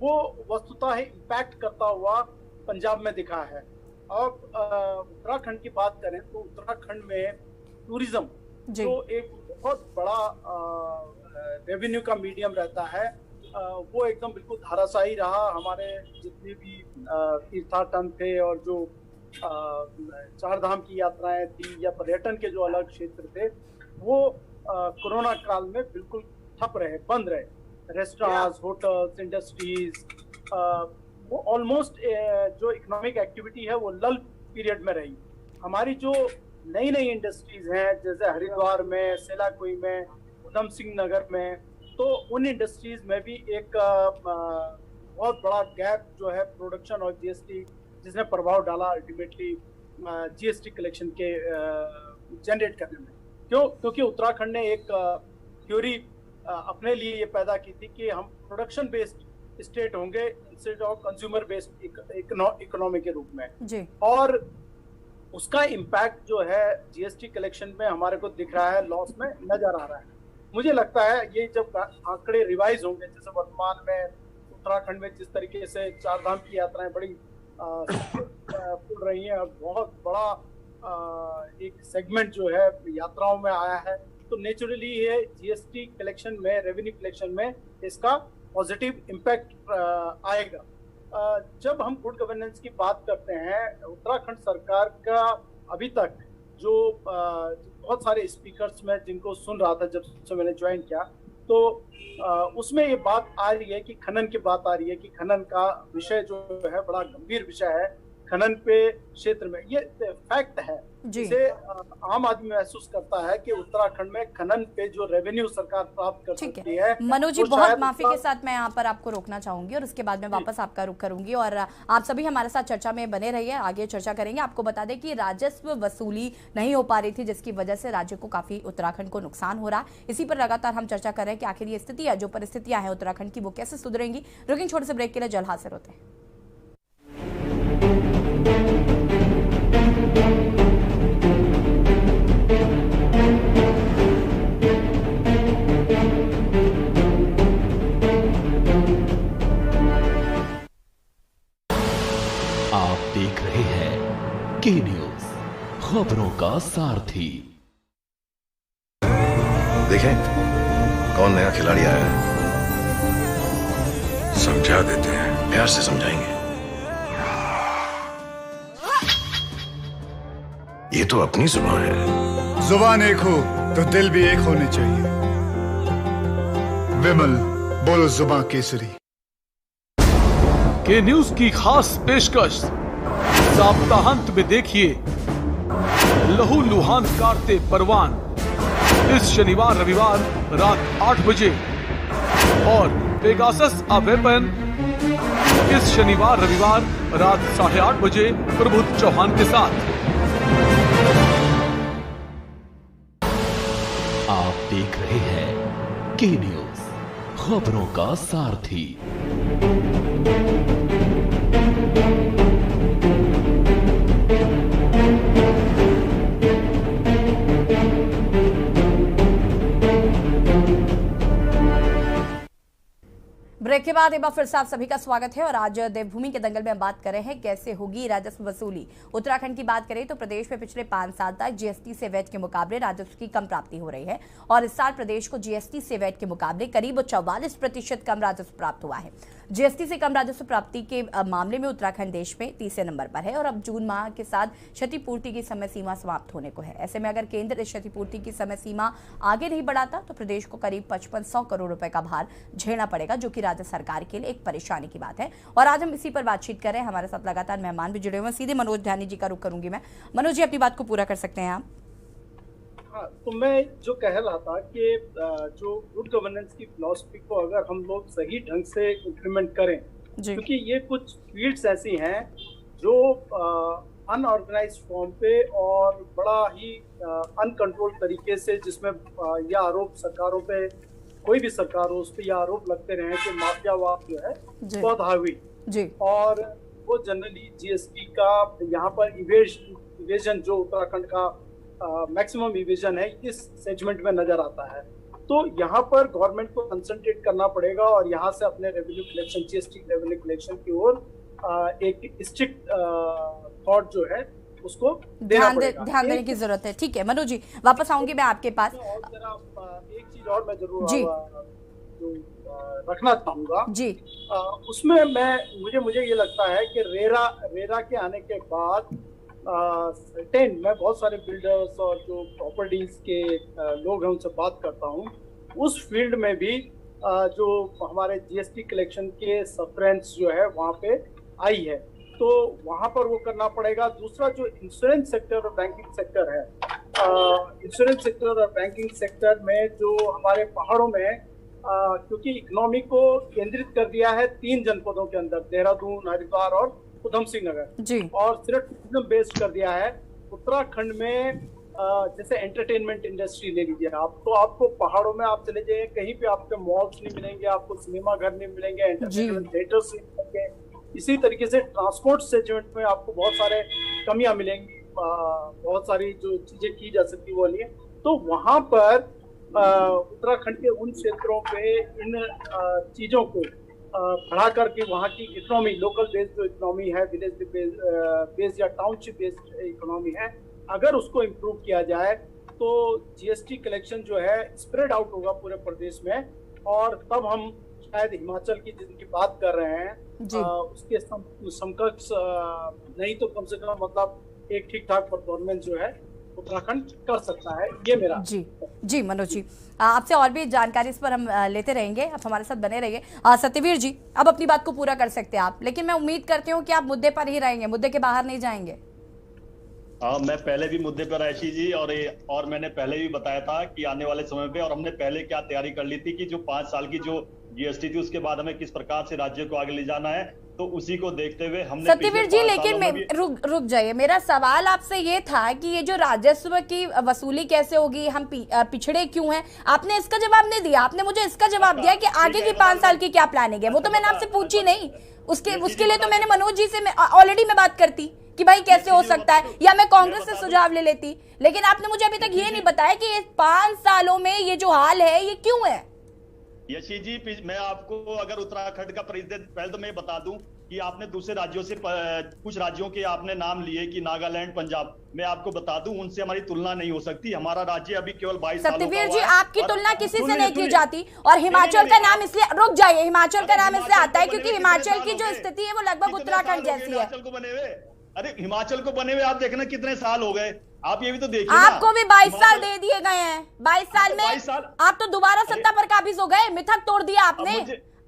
वो वस्तुतः इम्पैक्ट करता हुआ पंजाब में दिखा है। और उत्तराखंड की बात करें तो उत्तराखंड में टूरिज्म जो एक बहुत बड़ा रेवेन्यू का मीडियम रहता है वो एकदम बिल्कुल धाराशाही रहा। हमारे जितने भी तीर्थाटन थे और जो चार धाम की यात्राएं थी या पर्यटन के जो अलग क्षेत्र थे वो कोरोना काल में बिल्कुल ठप रहे, बंद रहे। रेस्टोरेंट्स, होटल्स, इंडस्ट्रीज वो ऑलमोस्ट जो इकोनॉमिक एक्टिविटी है वो लल पीरियड में रही। हमारी जो नई नई इंडस्ट्रीज हैं जैसे हरिद्वार में, सेलाकुई में, उधम सिंह नगर में, तो उन इंडस्ट्रीज में भी एक बहुत बड़ा गैप जो है प्रोडक्शन और जीएसटी जिसने प्रभाव डाला अल्टीमेटली जीएसटी कलेक्शन के जनरेट करने में। क्योंकि उत्तराखंड ने एक थ्योरी अपने लिए ये पैदा की थी कि हम प्रोडक्शन बेस्ड स्टेट होंगे instead of consumer based economy के रूप में जी। और उसका इम्पैक्ट जो है जीएसटी कलेक्शन में हमारे को दिख रहा है, लॉस में नजर आ रहा है। मुझे लगता है ये जब आंकड़े रिवाइज होंगे, जैसे वर्तमान में उत्तराखंड में जिस तरीके से चार धाम की यात्राएं बड़ी खुल रही हैं, बहुत बड़ा एक सेगमेंट जो है यात्राओं में आया है, तो नेचुरली ये जीएसटी कलेक्शन में, रेवेन्यू कलेक्शन में इसका पॉजिटिव इम्पैक्ट आएगा। जब हम गुड गवर्नेंस की बात करते हैं, उत्तराखंड सरकार का अभी तक जो बहुत सारे स्पीकर्स में जिनको सुन रहा था जब से मैंने ज्वाइन किया, तो उसमें ये बात आ रही है कि खनन की बात आ रही है कि खनन का विषय जो है बड़ा गंभीर विषय है। खनन पे क्षेत्र में ये फैक्ट है जिसे आम आदमी महसूस करता है कि उत्तराखंड में खनन पे जो रेवेन्यू सरकार प्राप्त कर सकती है। मनोज जी, बहुत माफी के साथ मैं यहाँ पर आपको रोकना चाहूंगी और उसके बाद में वापस आपका रुख करूंगी और आप सभी हमारे साथ चर्चा में बने रहिए, आगे चर्चा करेंगे। आपको बता दें कि राजस्व वसूली नहीं हो पा रही थी जिसकी वजह से राज्य को काफी, उत्तराखंड को नुकसान हो रहा। इसी पर लगातार हम चर्चा कर रहे हैं कि आखिर ये स्थितियां, जो परिस्थितियां हैं उत्तराखंड की, वो कैसे सुधरेंगी। रुकेंगे छोटे से ब्रेक के लिए, जल्द हाजिर होते हैं। आप देख रहे हैं के न्यूज, खबरों का सारथी। देखें कौन नया खिलाड़ी आया है, समझा देते हैं, प्यार से समझाएंगे। ये तो अपनी जुबान है। जुबान एक हो तो दिल भी एक होने चाहिए। विमल, बोलो जुबान केसरी। के न्यूज की खास पेशकश, सप्ताहांत में देखिए लहू लुहान कारते परवान इस शनिवार रविवार रात 8 बजे और पेगासस अ वेपन इस शनिवार रविवार रात 8:30 बजे प्रबुद्ध चौहान के साथ। आप देख रहे हैं के न्यूज, खबरों का सारथी। ब्रेक के बाद एक बार फिर से आप सभी का स्वागत है और आज देवभूमि के दंगल में हम बात कर रहे हैं कैसे होगी राजस्व वसूली। उत्तराखंड की बात करें तो प्रदेश में पिछले 5 साल तक जीएसटी से वैट के मुकाबले राजस्व की कम प्राप्ति हो रही है और इस साल प्रदेश को जीएसटी से वैट के मुकाबले करीब 44% कम राजस्व प्राप्त हुआ है। जीएसटी से कम राजस्व प्राप्ति के मामले में उत्तराखंड देश में तीसरे नंबर पर है और अब जून माह के साथ क्षतिपूर्ति की समय सीमा समाप्त होने को है। ऐसे में अगर केंद्र इस क्षतिपूर्ति की समय सीमा आगे नहीं बढ़ाता तो प्रदेश को करीब 5500 करोड़ रुपए का भार झेलना पड़ेगा, जो कि राज्य सरकार के लिए एक परेशानी की बात है। और आज हम इसी पर बातचीत कर रहे हैं। हमारे साथ लगातार मेहमान भी जुड़े हुए हैं। सीधे मनोज ध्यानी जी का रुख करूंगी मैं। मनोज जी, अपनी बात को पूरा कर सकते हैं आप। हाँ, तो मैं जो कह रहा था कि जो गुड गवर्नेंस की फिलॉसफी को अगर हम लोग सही ढंग से इम्प्लीमेंट करें, क्योंकि ये कुछ फील्ड्स ऐसी हैं जो अनऑर्गेनाइज्ड फॉर्म पे और बड़ा ही अनकंट्रोल तरीके से, जिसमें यह आरोप सरकारों पे, कोई भी सरकार हो उस पर यह आरोप लगते रहे कि माफियावाद जो है बहुत हावी जी, और वो जनरली जीएसटी का यहाँ पर इवेजन जो उत्तराखंड का मैक्सिमम इवेजन है इस सेगमेंट में नजर आता है। तो यहाँ पर गवर्नमेंट को कंसंट्रेट करना पड़ेगा और यहाँ से अपने revenue collection, GST revenue collection की ओर एक स्ट्रिक्ट थॉट जो है उसको ध्यान देने की जरूरत है। ठीक है मनोज जी, वापस आऊंगी मैं आपके पास। एक चीज और मैं जरूर जो रखना चाहूंगा जी, उसमें मुझे ये लगता है कि रेरा के आने के बाद मैं बहुत सारे बिल्डर्स और जो प्रॉपर्टीज के लोग हैं उनसे बात करता हूँ, उस फील्ड में भी जो हमारे जीएसटी कलेक्शन के सफरेंस जो है वहाँ पे आई है, तो वहाँ पर वो करना पड़ेगा। दूसरा जो इंश्योरेंस सेक्टर और बैंकिंग सेक्टर है, इंश्योरेंस सेक्टर और बैंकिंग सेक्टर में जो हमारे पहाड़ों में क्योंकि इकोनॉमी को केंद्रित कर दिया है 3 जनपदों के अंदर, देहरादून, हरिद्वार और उधम सिंह नगर, और सिर्फ टूरिज्म बेस्ड कर दिया है। उत्तराखंड में जैसे एंटरटेनमेंट इंडस्ट्री ले लीजिए आप, तो आपको पहाड़ों में आप चले जाइए, कहीं पे आपके मॉल्स नहीं मिलेंगे, आपको सिनेमा घर नहीं मिलेंगे, एंटरटेनमेंट थिएटर्स नहीं मिलेंगे। इसी तरीके से ट्रांसपोर्ट सेगमेंट में आपको बहुत सारे कमियां मिलेंगी, बहुत सारी जो चीजें की जा सकती वो नहीं है। तो वहां पर उत्तराखंड के उन क्षेत्रों पे इन चीजों को बढ़ा करके वहाँ की इकोनॉमी, लोकल बेस्ड जो इकोनॉमी है, विलेज बेस्ड या टाउनशिप बेस्ड इकोनॉमी है, अगर उसको इम्प्रूव किया जाए तो जीएसटी कलेक्शन जो है स्प्रेड आउट होगा पूरे प्रदेश में, और तब हम शायद हिमाचल की जिनकी बात कर रहे हैं उसके समकक्ष नहीं तो कम से कम मतलब एक ठीक ठाक परफॉर्मेंस जो है उत्तराखंड कर सकता है। ये मेरा जी मनोज जी, आपसे और भी जानकारी इस पर हम लेते रहेंगे, आप हमारे साथ बने रहिए। सत्यवीर जी, अब अपनी बात को पूरा कर सकते हैं आप, लेकिन मैं उम्मीद करती हूँ कि आप मुद्दे पर ही रहेंगे, मुद्दे के बाहर नहीं जाएंगे। हाँ, मैं पहले भी मुद्दे पर आयशी जी, और मैंने पहले भी बताया था कि आने वाले समय पे, और हमने पहले क्या तैयारी कर ली थी कि जो 5 साल की जो जीएसटी थी उसके बाद हमें किस प्रकार से राज्य को आगे ले जाना है, तो उसी को देखते हुए हमने सत्यवीर जी, लेकिन रुक जाइए, मेरा सवाल आपसे ये था कि ये जो राजस्व की वसूली कैसे होगी, हम पिछड़े क्यों हैं, आपने इसका जवाब नहीं दिया। आपने मुझे इसका जवाब दिया कि आगे की 5 साल की क्या प्लानिंग है, वो तो मैंने आपसे पूछी नहीं। उसके लिए तो मैंने मनोज जी से ऑलरेडी मैं बात करती कि भाई कैसे हो सकता है, या मैं कांग्रेस से सुझाव ले लेती, लेकिन आपने मुझे अभी तक ये नहीं बताया कि 5 सालों में ये जो हाल है ये क्यों है। यशी जी, मैं आपको अगर उत्तराखंड का परिदृश्य पहले तो मैं बता दूं कि आपने दूसरे राज्यों से कुछ राज्यों के आपने नाम लिए कि नागालैंड, पंजाब, मैं आपको बता दूं उनसे हमारी तुलना नहीं हो सकती। हमारा राज्य अभी केवल 22 सालों का सत्यवीर जी, आपकी तुलना किसी से नहीं की जाती, और हिमाचल का नाम इसलिए, रुक जाइए, हिमाचल का नाम इसलिए आता है क्योंकि हिमाचल की जो स्थिति है वो लगभग उत्तराखंड जैसी है। हिमाचल को बने हुए, अरे हिमाचल को बने हुए आप देखना कितने साल हो गए, आप ये भी तो देखिए। आपको भी 22 साल दे दिए गए हैं। 22 साल में आप तो दोबारा सत्ता पर काबिज हो गए, मिथक तोड़ दिया आपने।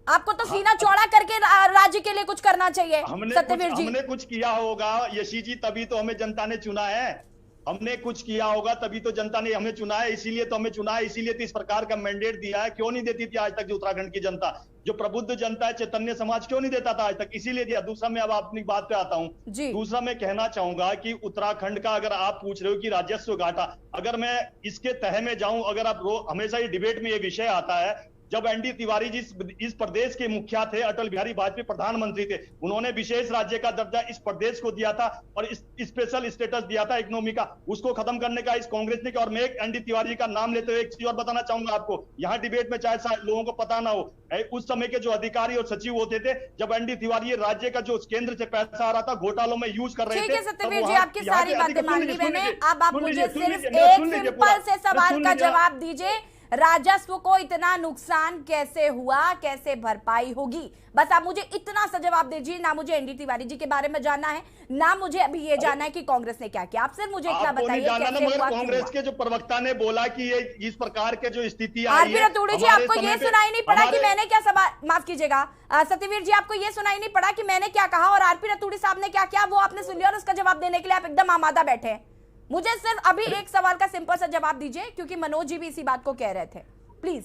आपको तो सीना चौड़ा करके राज्य के लिए कुछ करना चाहिए सत्यवीर जी। हमने कुछ किया होगा यशी जी, तभी तो हमें जनता ने चुना है। हमने कुछ किया होगा तभी तो जनता ने हमें चुना है, इसीलिए तो हमें चुना है, इसीलिए तो इस प्रकार का मैंडेट दिया है। क्यों नहीं देती थी आज तक जो उत्तराखंड की जनता, जो प्रबुद्ध जनता है, चैतन्य समाज, क्यों नहीं देता था आज तक, इसीलिए दिया। दूसरा, मैं अब अपनी बात पे आता हूँ। दूसरा मैं कहना चाहूंगा कि उत्तराखंड का अगर आप पूछ रहे हो कि राजस्व घाटा, अगर मैं इसके तह में जाऊं, अगर आप हमेशा ये डिबेट में ये विषय आता है जब एनडी तिवारी जी इस प्रदेश के मुखिया थे, अटल बिहारी वाजपेयी प्रधानमंत्री थे, उन्होंने विशेष राज्य का दर्जा इस प्रदेश को दिया था और स्पेशल स्टेटस दिया था इकोनॉमी का, उसको खत्म करने का इस कांग्रेस ने किया। और मैं एनडी तिवारी का नाम लेते हुए एक चीज और बताना चाहूंगा आपको, यहाँ डिबेट में चाहे लोगों को पता ना हो, उस समय के जो अधिकारी और सचिव होते थे, जब एनडी तिवारी राज्य का जो केंद्र से पैसा आ रहा था घोटालों में यूज कर रहे थे। ठीक है सत्यवीर जी, आपकी सारी बातें मान ली मैंने। अब आप मुझे सिर्फ एक सिंपल से सवाल का जवाब दीजिए, राजस्व को इतना नुकसान कैसे हुआ, कैसे भरपाई होगी? बस आप मुझे इतना सा जवाब दीजिए। ना मुझे एनडी तिवारी जी के बारे में जानना है, ना मुझे अभी ये जानना है कि कांग्रेस ने क्या किया। आप सिर्फ मुझे इतना बताइए कैसे हुआ। कांग्रेस के जो प्रवक्ता ने बोला कि ये इस प्रकार के जो स्थिति आरपी रतूड़ी जी, आपको ये सुनाई नहीं पड़ा कि मैंने क्या सवाल, माफ कीजिएगा सत्यवीर जी, आपको ये सुनाई नहीं पड़ा कि मैंने क्या कहा और आरपी रतूड़ी साहब ने क्या किया? वो आपने सुन लिया और उसका जवाब देने के लिए आप एकदम आमादा बैठे हैं। मुझे सिर्फ अभी एक सवाल का सिंपल सा जवाब दीजिए, क्योंकि मनोज जी भी इसी बात को कह रहे थे। प्लीज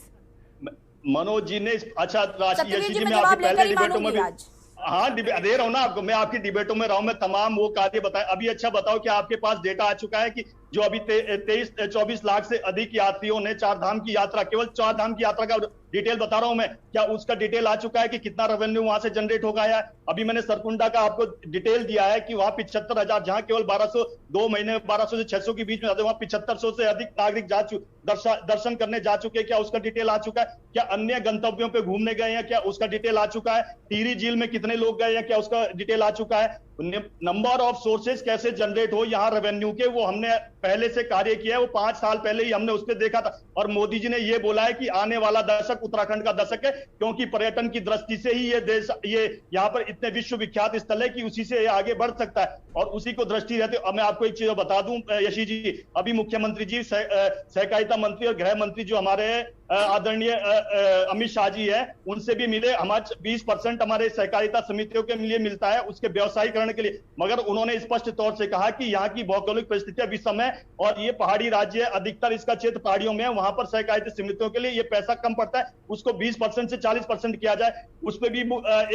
मनोज जी ने, अच्छा सत्यवीर जी, मैं जवाब लेकर ही मानूंगी आज। हाँ दे रहा हूँ ना आपको, मैं आपकी डिबेटों में रहा हूँ, मैं तमाम वो कार्य बताए। अभी अच्छा बताओ कि आपके पास डेटा आ चुका है कि जो अभी 23-24 लाख से अधिक यात्रियों ने चार धाम की यात्रा, केवल चार धाम की यात्रा का डिटेल बता रहा हूं मैं, क्या उसका डिटेल आ चुका है कि कितना रेवेन्यू वहां से जनरेट हो गया है? अभी मैंने सरकुंडा का आपको डिटेल दिया है कि वहां 75,000, जहां केवल 1200 2 महीने 1200 से 600 के बीच में वहां 7500 से अधिक नागरिक दर्शन करने जा चुके हैं, क्या उसका डिटेल आ चुका है? क्या अन्य गंतव्यों पे घूमने गए हैं, क्या उसका डिटेल आ चुका है? टिहरी झील में कितने लोग गए हैं, क्या उसका डिटेल आ चुका है? नंबर ऑफ सोर्सेज कैसे जनरेट हो यहाँ रेवेन्यू के, वो हमने पहले से कार्य किया है, वो 5 साल पहले ही हमने उस पर देखा था। और मोदी जी ने ये बोला है कि आने वाला दशक उत्तराखंड का दशक है, क्योंकि पर्यटन की दृष्टि से ही ये देश, ये यहाँ पर इतने विश्वविख्यात स्थल है कि उसी से आगे बढ़ सकता है और उसी को दृष्टि रहते। अब मैं आपको एक चीज बता दूं यशी जी, अभी मुख्यमंत्री जी, सहकारिता मंत्री और गृह मंत्री जो हमारे आदरणीय अमित शाह जी है, उनसे भी मिले। हमारे 20% हमारे सहकारिता समितियों के लिए मिलता है उसके व्यवसायीकरण के लिए, मगर उन्होंने स्पष्ट तौर से कहा कि यहाँ की भौगोलिक परिस्थितियां विषम है और ये पहाड़ी राज्य है, अधिकतर इसका क्षेत्र पहाड़ियों में है, वहां पर सहकारिता समितियों के लिए ये पैसा कम पड़ता है, उसको 20% से 40% किया जाए। उस पर भी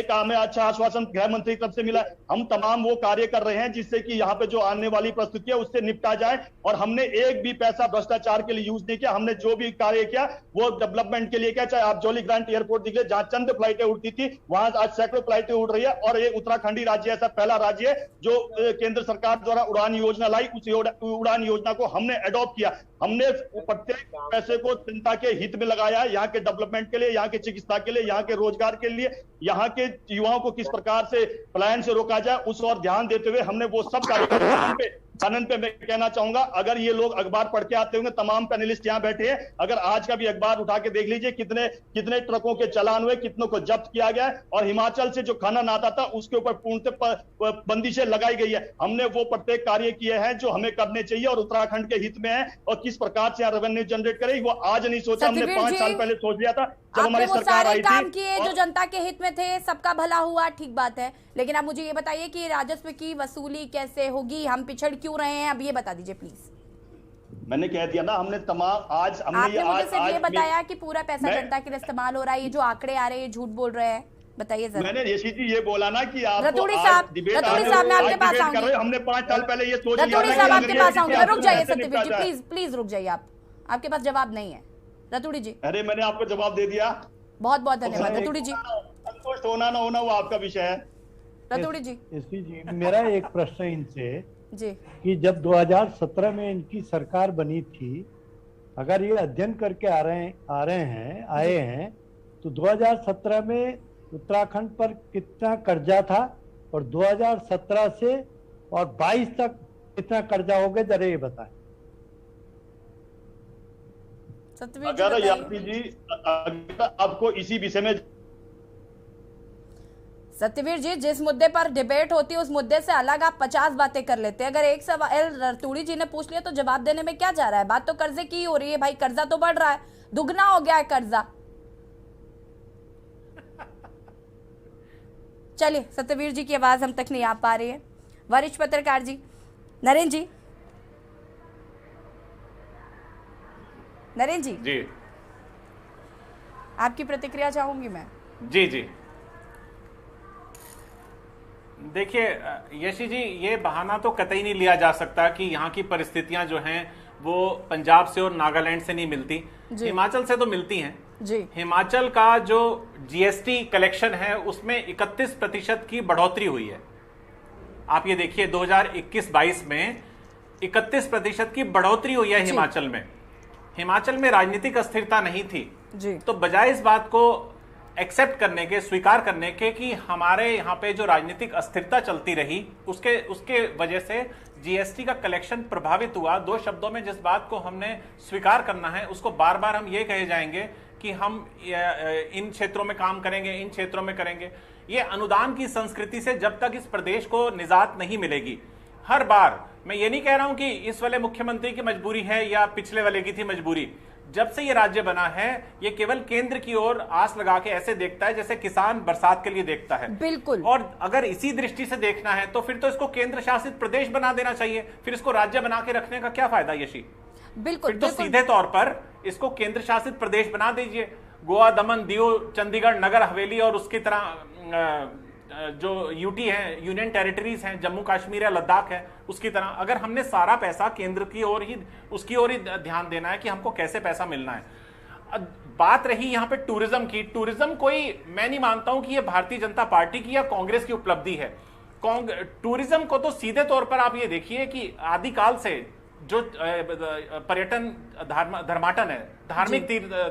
एक हमें अच्छा आश्वासन गृह मंत्री की तरफ से मिला। हम तमाम वो कार्य कर रहे हैं जिससे कि यहाँ पे जो आने वाली परिस्थिति है उससे निपटा जाए, और हमने एक भी पैसा भ्रष्टाचार के लिए यूज नहीं किया। हमने जो भी कार्य किया वो डेवलपमेंट के लिए किया। चाहे आप जॉली ग्रांट एयरपोर्ट देख ले, जहां चंद फ्लाइटें उड़ती थी वहां आज सैकड़ों फ्लाइटें उड़ रही है, और ये उत्तराखंडी राज्य ऐसा पहला राज्य है जो केंद्र सरकार द्वारा उड़ान योजना लाई, उस उड़ान योजना को हमने अडॉप्ट किया। हमने प्रत्येक पैसे को जनता के हित में लगाया है, यहाँ के डेवलपमेंट के लिए, यहाँ के चिकित्सा के लिए, यहाँ के रोजगार के लिए, यहाँ के युवाओं को किस प्रकार से पलायन से रोका जाए उस और ध्यान देते हुए हमने वो सब कार्य आनंद पे मैं कहना चाहूंगा, अगर ये लोग अखबार पढ़ के आते होंगे, तमाम पैनलिस्ट यहाँ बैठे हैं, अगर आज का भी अखबार उठा के देख लीजिए कितने ट्रकों के चालान हुए, कितनों को जब्त किया गया है, और हिमाचल से जो खनन आता था उसके ऊपर पूर्णतः बंदिशें लगाई गई है। हमने वो प्रत्येक कार्य किए हैं जो हमें करने चाहिए और उत्तराखंड के हित में है, और किस प्रकार से यहाँ रेवेन्यू जनरेट करे वो आज नहीं सोचा, हमने 5 साल पहले सोच लिया था जब हमारी सरकार आई काम किए जो जनता के हित में थे, सबका भला हुआ, ठीक बात है। लेकिन आप मुझे ये बताइए कि राजस्व की वसूली कैसे होगी, हम पिछड़ क्यों रहे हैं, अब ये बता दीजिए प्लीज। मैंने कह दिया ना, हमने तमाम आज हमने आपने मुझे सिर्फ ये बताया कि पूरा पैसा जनता के लिए इस्तेमाल हो रहा है, ये जो आंकड़े आ रहे हैं झूठ बोल रहे हैं, बताइए जरा। मैंने यशी जी ये बोला ना कि आप रतूड़ी साहब मैं आपके पास आऊंगी, हमने 5 साल पहले ये सोच लिया। रतूड़ी साहब आपके पास आऊंगी, रुक जाइए सत्यवीर जी, प्लीज रुक जाइए, आपके पास जवाब नहीं है रतूड़ी जी। अरे मैंने आपको जवाब दे दिया, बहुत बहुत धन्यवाद रतूड़ी जी। संतुष्ट होना ना होना वो आपका विषय है। रतूड़ी जी, जी मेरा एक प्रश्न इनसे जी कि जब 2017 में इनकी सरकार बनी थी, अगर ये अध्ययन करके आए हैं तो 2017 में उत्तराखंड पर कितना कर्जा था और 2017 से और 22 तक कितना कर्जा हो गया, जरा ये बताएं। अगर यात्री जी आपको इसी विषय में, सत्यवीर जी जिस मुद्दे पर डिबेट होती है उस मुद्दे से अलग आप 50 बातें कर लेते हैं। अगर एक सवाल रतूड़ी जी ने पूछ लिया तो जवाब देने में क्या जा रहा है? बात तो कर्जे की हो रही है भाई, कर्जा तो बढ़ रहा है, दुगना हो गया है कर्जा। चलिए सत्यवीर जी की आवाज हम तक नहीं आ पा रही है। वरिष्ठ पत्रकार जी नरेंद्र जी, नरेंद्र जी आपकी प्रतिक्रिया चाहूंगी मैं। जी जी देखिए यशी जी, ये बहाना तो कतई नहीं लिया जा सकता कि यहाँ की परिस्थितियां जो हैं वो पंजाब से और नागालैंड से नहीं मिलती, हिमाचल से तो मिलती हैं। जी। हिमाचल का जो जीएसटी कलेक्शन है उसमें 31% की बढ़ोतरी हुई है। आप ये देखिए 2021-22 में 31% की बढ़ोतरी हुई है हिमाचल में। हिमाचल में राजनीतिक अस्थिरता नहीं थी जी। तो बजाय इस बात को एक्सेप्ट करने के, स्वीकार करने के कि हमारे यहाँ पे जो राजनीतिक अस्थिरता चलती रही उसके वजह से जीएसटी का कलेक्शन प्रभावित हुआ। दो शब्दों में जिस बात को हमने स्वीकार करना है उसको बार बार हम ये कहे जाएंगे कि हम इन क्षेत्रों में काम करेंगे, इन क्षेत्रों में करेंगे। ये अनुदान की संस्कृति से जब तक इस प्रदेश को निजात नहीं मिलेगी, हर बार मैं ये नहीं कह रहा हूं कि इस वाले मुख्यमंत्री की मजबूरी है या पिछले वाले की थी मजबूरी, जब से ये राज्य बना है ये केवल केंद्र की ओर आस लगा के ऐसे देखता है जैसे किसान बरसात के लिए देखता है। बिल्कुल। और अगर इसी दृष्टि से देखना है तो फिर तो इसको केंद्र शासित प्रदेश बना देना चाहिए, फिर इसको राज्य बना के रखने का क्या फायदा यशी? बिल्कुल, फिर तो सीधे तौर पर इसको केंद्र शासित प्रदेश बना दीजिए। गोवा, दमन, दीव, चंडीगढ़, नगर हवेली और उसकी तरह जो यूटी है, यूनियन टेरिटरीज हैं, जम्मू कश्मीर है, लद्दाख है, उसकी तरह अगर हमने सारा पैसा केंद्र की ओर ही, उसकी ओर ही ध्यान देना है कि हमको कैसे पैसा मिलना है। बात रही यहाँ पे टूरिज्म की, टूरिज्म कोई, मैं नहीं मानता हूं कि ये भारतीय जनता पार्टी की या कांग्रेस की उपलब्धि है। टूरिज्म को तो सीधे तौर पर आप ये देखिए कि आदिकाल से जो पर्यटन धर्माटन है, धार्मिक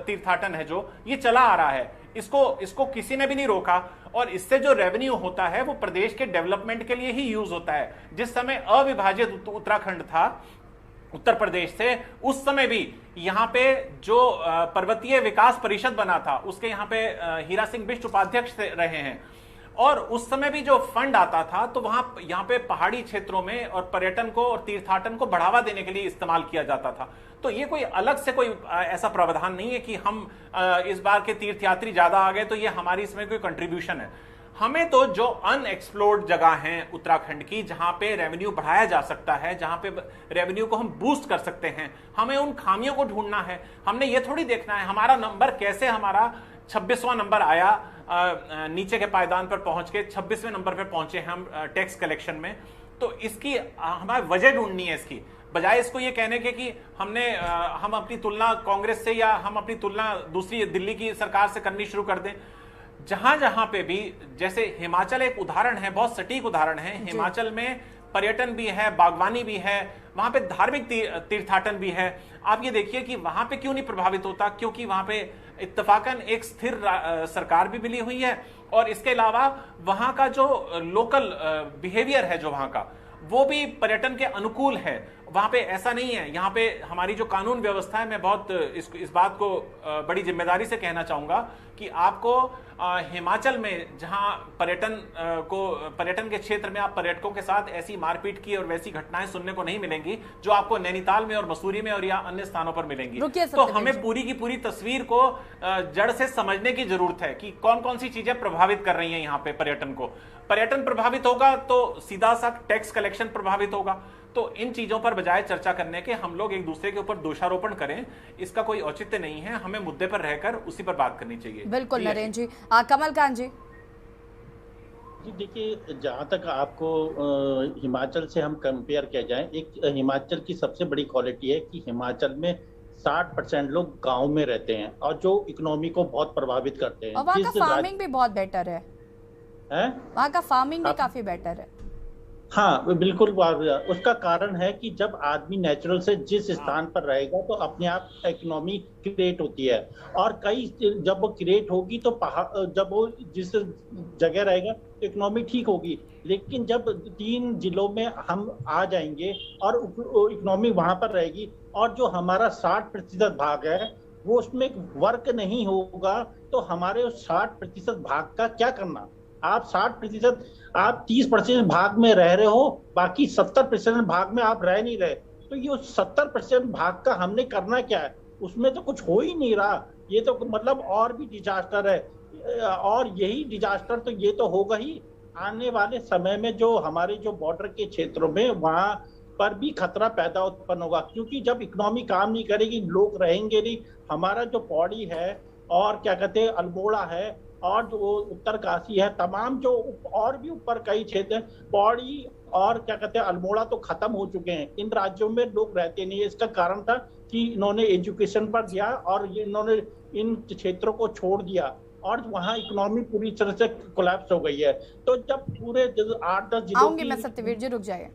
तीर्थाटन है, जो ये चला आ रहा है, इसको किसी ने भी नहीं रोका और इससे जो रेवेन्यू होता है वो प्रदेश के डेवलपमेंट के लिए ही यूज होता है। जिस समय अविभाजित उत्तराखंड था उत्तर प्रदेश से, उस समय भी यहाँ पे जो पर्वतीय विकास परिषद बना था उसके यहाँ पे हीरा सिंह बिष्ट उपाध्यक्ष रहे हैं और उस समय भी जो फंड आता था तो वहां यहाँ पे पहाड़ी क्षेत्रों में और पर्यटन को और तीर्थाटन को बढ़ावा देने के लिए इस्तेमाल किया जाता था। तो ये कोई अलग से कोई ऐसा प्रावधान नहीं है कि हम इस बार के तीर्थयात्री ज्यादा आ गए तो ये हमारी इसमें कोई कंट्रीब्यूशन है। हमें तो जो अनएक्सप्लोर्ड जगह हैं उत्तराखंड की, जहां पे रेवेन्यू बढ़ाया जा सकता है, जहां पे रेवेन्यू को हम बूस्ट कर सकते हैं, हमें उन खामियों को ढूंढना है। हमने ये थोड़ी देखना है हमारा नंबर कैसे, हमारा 26वां नंबर आया, नीचे के पायदान पर पहुंच के 26वें नंबर पर पहुंचे हम टैक्स कलेक्शन में। तो इसकी हमारी वजह ढूंढनी है इसकी, बजाय इसको ये कहने के कि हम अपनी तुलना कांग्रेस से या हम अपनी तुलना दूसरी दिल्ली की सरकार से करनी शुरू कर दें। जहां जहां पे भी, जैसे हिमाचल एक उदाहरण है, बहुत सटीक उदाहरण है। हिमाचल में पर्यटन भी है, बागवानी भी है, वहां पे धार्मिक तीर्थाटन भी है। आप ये देखिए कि वहां पे क्यों नहीं प्रभावित होता, क्योंकि वहां पे इत्तेफाकन एक स्थिर सरकार भी मिली हुई है और इसके अलावा वहां का जो लोकल बिहेवियर है जो वहां का, वो भी पर्यटन के अनुकूल है। वहां पे ऐसा नहीं है। यहाँ पे हमारी जो कानून व्यवस्था है, मैं बहुत इस बात को बड़ी जिम्मेदारी से कहना चाहूंगा कि आपको हिमाचल में जहां पर्यटन के क्षेत्र में आप पर्यटकों के साथ ऐसी मारपीट की और वैसी घटनाएं सुनने को नहीं मिलेंगी जो आपको नैनीताल में और मसूरी में और या अन्य स्थानों पर मिलेंगी। तो हमें पूरी की पूरी तस्वीर को जड़ से समझने की जरूरत है कि कौन कौन सी चीजें प्रभावित कर रही हैं यहाँ पे पर्यटन को। पर्यटन प्रभावित होगा तो सीधा सा टैक्स कलेक्शन प्रभावित होगा। तो इन चीजों पर बजाय चर्चा करने के हम लोग एक दूसरे के ऊपर दोषारोपण करें, इसका कोई औचित्य नहीं है। हमें मुद्दे पर रहकर उसी पर बात करनी चाहिए। बिल्कुल नरेंद्र जी। कमल कांत जी। जी देखिए, जहाँ तक आपको हिमाचल से हम कंपेयर किया जाए, एक हिमाचल की सबसे बड़ी क्वालिटी है कि हिमाचल में 60% लोग गांव में रहते हैं और जो इकोनॉमी को बहुत प्रभावित करते हैं। और वहाँ का फार्मिंग भी बहुत बेटर है, वहाँ का फार्मिंग भी काफी बेटर है। हाँ बिल्कुल, उसका कारण है कि जब आदमी नेचुरल से जिस स्थान पर रहेगा तो अपने आप इकोनॉमी क्रिएट होती है और जब वो क्रिएट होगी तो जब वो जिस जगह रहेगा इकोनॉमी ठीक होगी। लेकिन जब 3 जिलों में हम आ जाएंगे और इकोनॉमी वहां पर रहेगी और जो हमारा 60% भाग है वो उसमें वर्क नहीं होगा, तो हमारे उस 60% भाग का क्या करना। आप 60%, आप 30% भाग में रह रहे हो, बाकी 70% भाग में आप रह नहीं रहे। तो ये 70% भाग का हमने करना क्या है, उसमें तो कुछ हो ही नहीं रहा। ये तो मतलब और भी डिजास्टर है और यही डिजास्टर तो ये तो होगा ही आने वाले समय में। जो हमारे जो बॉर्डर के क्षेत्रों में वहां पर भी खतरा पैदा उत्पन्न होगा, क्योंकि जब इकोनॉमी काम नहीं करेगी, लोग रहेंगे नहीं। हमारा जो पौड़ी है और क्या कहते हैं अल्मोड़ा है और जो उत्तरकाशी है, तमाम जो और भी ऊपर कई क्षेत्र, पौड़ी और क्या कहते हैं अल्मोड़ा तो खत्म हो चुके हैं। इन राज्यों में लोग रहते नहीं है। इसका कारण था कि इन्होंने एजुकेशन पर दिया और ये इन्होंने इन क्षेत्रों को छोड़ दिया और वहाँ इकोनॉमी पूरी तरह से कोलैप्स हो गई है। तो जब पूरे 8-10 जिलों की मैं सत्यवीर जी रुक जाइए,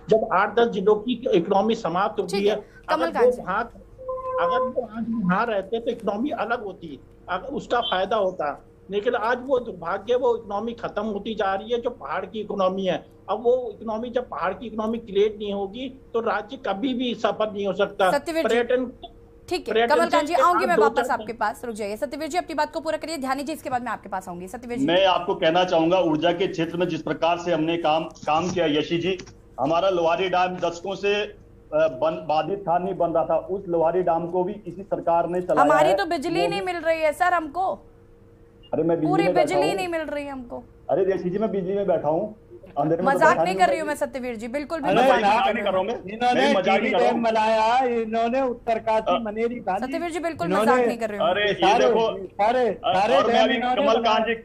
जब 8-10 जिलों की इकोनॉमी समाप्त हो गई है, अगर वो आज वहाँ रहते तो इकोनॉमी अलग होती, अगर उसका फायदा होता। लेकिन आज वो दुर्भाग्य वो इकोनॉमी खत्म होती जा रही है जो पहाड़ की इकोनॉमी है। अब वो इकोनॉमी जब पहाड़ की इकोनॉमी क्रिएट नहीं होगी तो राज्य कभी भी सफल नहीं हो सकता। पर्यटन ठीक है कमलकांत जी, आऊंगी मैं वापस आपके पास, रुक जाइए। सत्यवीर जी अपनी बात को पूरा करिए, ध्यानी जी इसके बाद मैं आपके पास आऊंगी। सत्यवीर जी, मैं आपको कहना चाहूंगा ऊर्जा के क्षेत्र में जिस प्रकार से हमने काम किया यशी जी, हमारा लोहारी डैम दशकों से बाधित था, नहीं बन रहा था। उस लोहारी डैम को भी इसी सरकार ने चलाया। हमारी तो बिजली नहीं मिल रही है सर हमको। अरे मैं पूरी बिजली नहीं मिल रही है हमको। अरे यशी जी मैं बिजली में बैठा हूँ, मजाक नहीं कर रही हूँ मैं सत्यवीर जी, बिल्कुल भी मजाक नहीं कर रही हूँ। इन्होंने मनाया, इन्होंने उत्तरकाशी मनेरी डाली। सत्यवीर जी बिल्कुल मजाक नहीं कर रही हूँ। अरे ये देखो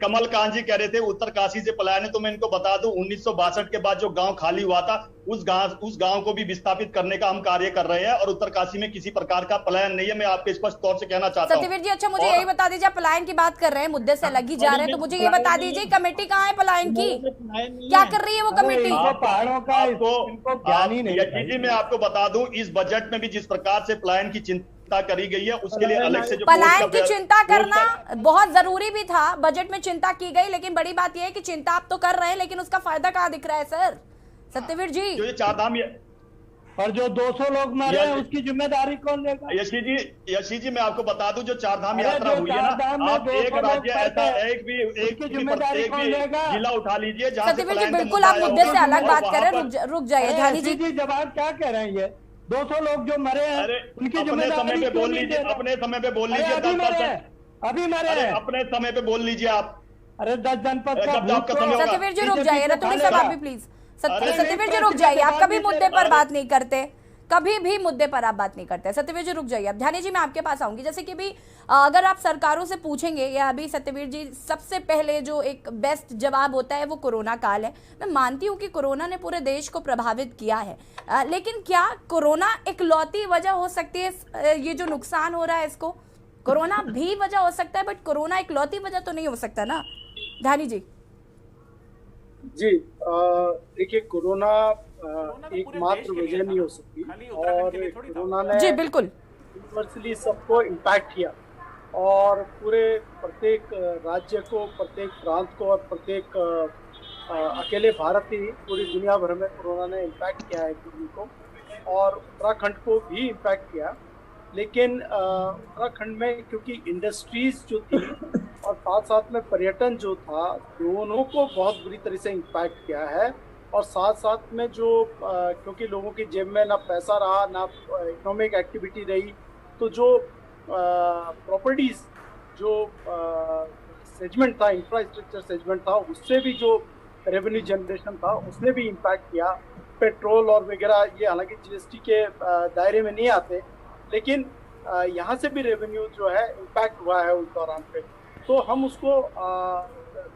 कमलकांत जी कह रहे थे उत्तरकाशी से पलायन है, तो मैं इनको बता दूं 1962 के बाद जो गांव खाली हुआ था उस गांव को भी विस्थापित करने का हम कार्य कर रहे हैं और उत्तरकाशी में किसी प्रकार का पलायन नहीं है। मैं आपके स्पष्ट तौर से कहना चाहता हूं। सत्यवीर जी अच्छा मुझे यही बता दीजिए, पलायन की बात कर रहे हैं, मुद्दे से लगी जा रहे हैं, तो मुझे ये बता दीजिए कमेटी कहाँ है पलायन की, क्या कर रही है वो कमेटी? पहाड़ों का ज्ञान ही नहीं। जी मैं आपको बता दूं इस बजट में भी जिस प्रकार से पलायन की चिंता करी गई है उसके लिए अलग से जो पलायन की चिंता करना बहुत जरूरी भी था, बजट में चिंता की गई, लेकिन बड़ी बात यह है कि चिंता आप तो कर रहे हैं लेकिन उसका फायदा कहाँ दिख रहा है सर सत्यवीर जी? जो ये चारधाम और जो 200 लोग मरे हैं उसकी जिम्मेदारी कौन लेगा? यशी जी मैं आपको बता दूं जो चारधाम यात्रा हुई है ना, आप एक राज्य ऐसा एक भी जिला उठा लीजिए जहाँ सत्यवीर जी बिल्कुल आप मुद्दे से अलग बात करें, रुक जाइए ध्यानी जी। जवाब क्या कह रहे हैं? ये 200 लोग जो मरे हैं उनकी जिम्मेदारी बोल लीजिए, अपने समय पे बोल लीजिए। अभी मरे हैं, अपने समय पे बोल लीजिए आप। अरे 10 जनपद सत्यवीर जी रुक जाइए, रतुड़ी साहब आप भी प्लीज। सत्यवीर जी रुक जाइए, आप कभी मुद्दे पर बात नहीं करते, कभी भी मुद्दे पर आप बात नहीं करते। सत्यवीर जी रुक जाइए। अब ध्यानी जी मैं आपके पास आऊंगी, जैसे कि भी अगर आप सरकारों से पूछेंगे या अभी सत्यवीर जी सबसे पहले जो एक बेस्ट जवाब होता है वो कोरोना काल है। मैं मानती हूँ कि कोरोना ने पूरे देश को प्रभावित किया है, लेकिन क्या कोरोना इकलौती वजह हो सकती है ये जो नुकसान हो रहा है इसको? कोरोना भी वजह हो सकता है बट कोरोना इकलौती वजह तो नहीं हो सकता ना ध्यानी जी? जी देखिए कोरोना एकमात्र वजह नहीं हो सकती और कोरोना ने जी बिल्कुल यूनिवर्सली सबको इम्पैक्ट किया और पूरे प्रत्येक राज्य को, प्रत्येक प्रांत को और प्रत्येक अकेले भारत ही पूरी दुनिया भर में कोरोना ने इम्पैक्ट किया है इकोनॉमी को और उत्तराखंड को भी इम्पैक्ट किया। लेकिन उत्तराखंड में क्योंकि इंडस्ट्रीज जो थी और साथ साथ में पर्यटन जो था दोनों को बहुत बुरी तरह से इम्पैक्ट किया है और साथ साथ में जो क्योंकि लोगों की जेब में ना पैसा रहा ना इकोनॉमिक एक्टिविटी रही, तो जो प्रॉपर्टीज जो सेगमेंट था, इंफ्रास्ट्रक्चर सेगमेंट था, उससे भी जो रेवेन्यू जनरेशन था उसने भी इम्पैक्ट किया। पेट्रोल और वगैरह ये हालांकि जीएसटी के दायरे में नहीं आते, लेकिन यहाँ से भी रेवेन्यू जो है इम्पैक्ट हुआ है उस दौरान पे, तो हम उसको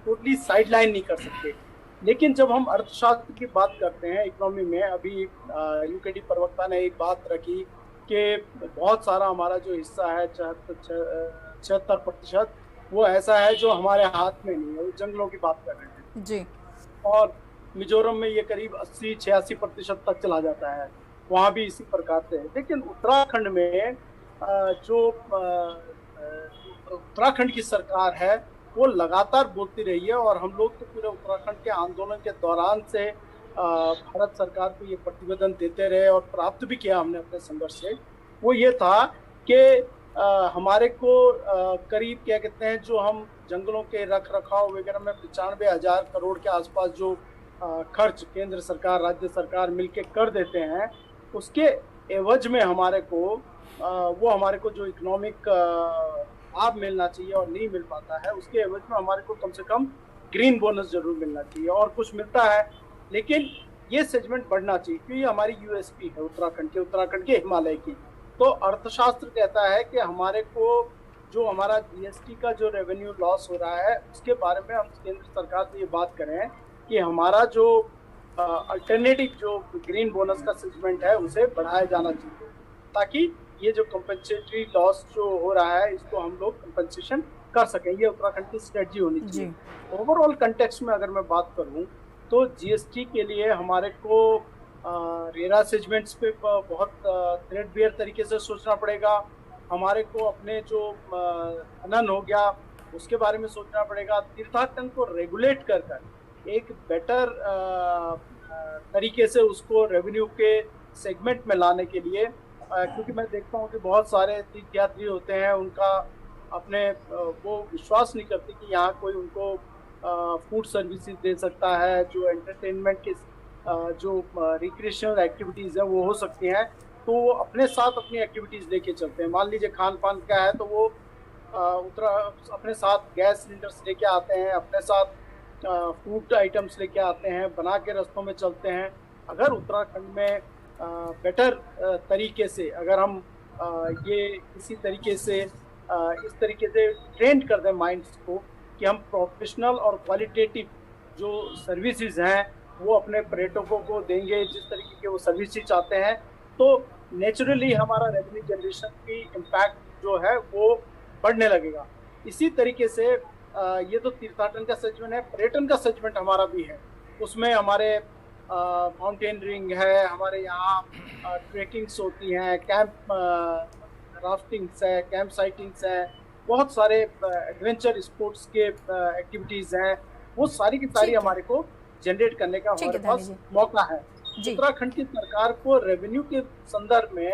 टोटली साइडलाइन नहीं कर सकते। लेकिन जब हम अर्थशास्त्र की बात करते हैं इकोनॉमी में, अभी यूकेडी प्रवक्ता ने एक बात रखी कि बहुत सारा हमारा जो हिस्सा है 76% वो ऐसा है जो हमारे हाथ में नहीं है, वो जंगलों की बात कर रहे हैं जी। और मिजोरम में ये करीब 80-86% तक चला जाता है, वहाँ भी इसी प्रकार से है। लेकिन उत्तराखंड में जो उत्तराखंड की सरकार है वो लगातार बोलती रही है और हम लोग तो पूरे उत्तराखंड के आंदोलन के दौरान से भारत सरकार को ये प्रतिवेदन देते रहे और प्राप्त भी किया हमने अपने संघर्ष से। वो ये था कि हमारे को करीब क्या कहते हैं जो हम जंगलों के रख रखाव वगैरह में 95,000 करोड़ के आसपास जो खर्च केंद्र सरकार राज्य सरकार मिलके कर देते हैं, उसके एवज में हमारे को वो हमारे को जो इकोनॉमिक लाभ मिलना चाहिए और नहीं मिल पाता है, उसके एवज में हमारे को कम से कम ग्रीन बोनस जरूर मिलना चाहिए और कुछ मिलता है। लेकिन ये सेगमेंट बढ़ना चाहिए क्योंकि हमारी यूएसपी है उत्तराखंड के हिमालय की। तो अर्थशास्त्र कहता है कि हमारे को जो हमारा जीएसटी का जो रेवेन्यू लॉस हो रहा है उसके बारे में हम केंद्र सरकार से ये बात करें कि हमारा जो अल्टरनेटिव जो ग्रीन बोनस का सेगमेंट है उसे बढ़ाया जाना चाहिए, ताकि ये जो कंपनसेटरी लॉस जो हो रहा है इसको हम लोग कंपनसेशन कर सकें। ये उत्तराखंड की स्ट्रेटजी होनी चाहिए। ओवरऑल कंटेक्स्ट में अगर मैं बात करूं तो जीएसटी के लिए हमारे को रेरा सेगमेंट्स पे बहुत थ्रेडबेयर तरीके से सोचना पड़ेगा। हमारे को अपने जो खनन हो गया उसके बारे में सोचना पड़ेगा। तीर्थाटन को रेगुलेट कर एक बेटर तरीके से उसको रेवेन्यू के सेगमेंट में लाने के लिए, क्योंकि मैं देखता हूँ कि बहुत सारे तीर्थयात्री होते हैं, उनका अपने वो विश्वास नहीं करते कि यहाँ कोई उनको फूड सर्विसेज दे सकता है, जो एंटरटेनमेंट के जो रिक्रिएशनल एक्टिविटीज़ हैं वो हो सकती हैं, तो वो अपने साथ अपनी एक्टिविटीज़ लेके चलते हैं। मान लीजिए खान पान का है तो वो अपने साथ गैस सिलेंडर्स लेके आते हैं, अपने साथ फूड आइटम्स लेके आते हैं, बना के रास्तों में चलते हैं। अगर उत्तराखंड में बेटर तरीके से अगर हम ये इसी तरीके से इस तरीके से ट्रेंड कर दें माइंड्स को कि हम प्रोफेशनल और क्वालिटेटिव जो सर्विसेज हैं वो अपने पर्यटकों को देंगे, जिस तरीके के वो सर्विसेज चाहते हैं, तो नेचुरली हमारा रेवेन्यू जनरेशन की इम्पैक्ट जो है वो बढ़ने लगेगा। इसी तरीके से ये तो तीर्थाटन का सेगमेंट है, पर्यटन का सेगमेंट हमारा भी है। उसमें हमारे माउंटेनरिंग है, हमारे यहाँ ट्रेकिंग्स होती हैं, कैंप राफ्टिंग्स है, कैंप साइटिंग्स है, बहुत सारे एडवेंचर स्पोर्ट्स के एक्टिविटीज़ हैं। वो सारी की सारी हमारे को जनरेट करने का हमारे पास मौका है। उत्तराखंड की सरकार को रेवेन्यू के संदर्भ में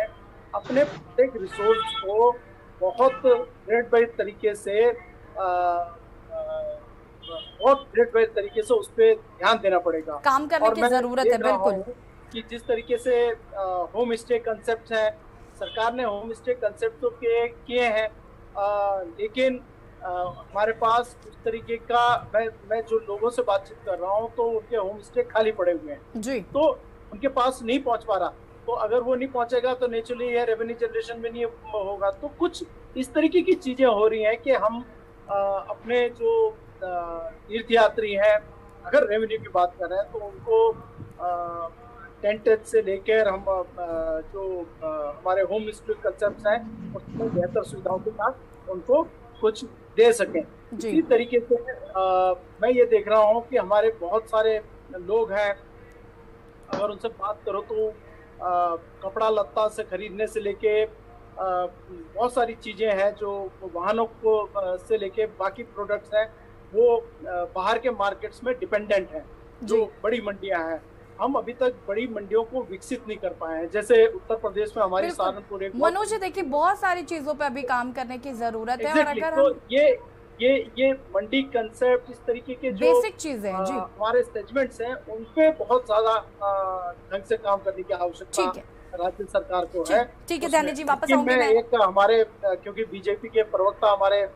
अपने प्रत्येक रिसोर्स को बहुत ग्रेड बाई तरीके से उस पर ध्यान देना पड़ेगा, काम करने की जरूरत है। बिल्कुल कि जिस तरीके से होम स्टे कंसेप्ट है, सरकार ने होम स्टे कंसेप्ट तो किए हैं, लेकिन हमारे पास उस तरीके का मैं जो लोगों से बातचीत कर रहा हूँ तो उनके होम स्टे खाली पड़े हुए हैं जी, तो उनके पास नहीं पहुँच पा रहा। तो अगर वो नहीं पहुंचेगा तो नेचुरली यह रेवेन्यू जनरेशन में नहीं होगा। तो कुछ इस तरीके की चीजें हो रही हैं कि हम अपने जो तीर्थयात्री हैं, अगर रेवेन्यू की बात कर रहे हैं तो उनको टेंट से लेकर हम जो हमारे होम स्टे कंसेप्ट हैं उसमें बेहतर सुविधाओं के साथ उनको कुछ दे सकें। इसी तरीके से मैं ये देख रहा हूँ कि हमारे बहुत सारे लोग हैं, अगर उनसे बात करो तो कपड़ा लत्ता से खरीदने से लेके बहुत सारी चीजें हैं जो वाहनों को से लेके बाकी प्रोडक्ट्स हैं वो बाहर के मार्केट्स में डिपेंडेंट हैं, जो बड़ी मंडियां हैं। हम अभी तक बड़ी मंडियों को विकसित नहीं कर पाए हैं। जैसे उत्तर प्रदेश में हमारी सहारनपुर एक मनोज जी देखिए बहुत सारी चीजों पे अभी काम करने की जरूरत है। और अगर तो ये मंडी कंसेप्ट इस तरीके के जो बेसिक चीजें हैं जी, हमारे सेगमेंट्स हैं उन पे बहुत ज्यादा ढंग से काम करने की आवश्यकता राज्य सरकार को है। ठीक है ध्यानी जी, वापस आऊंगी मैं। एक हमारे क्योंकि बीजेपी के प्रवक्ता हमारे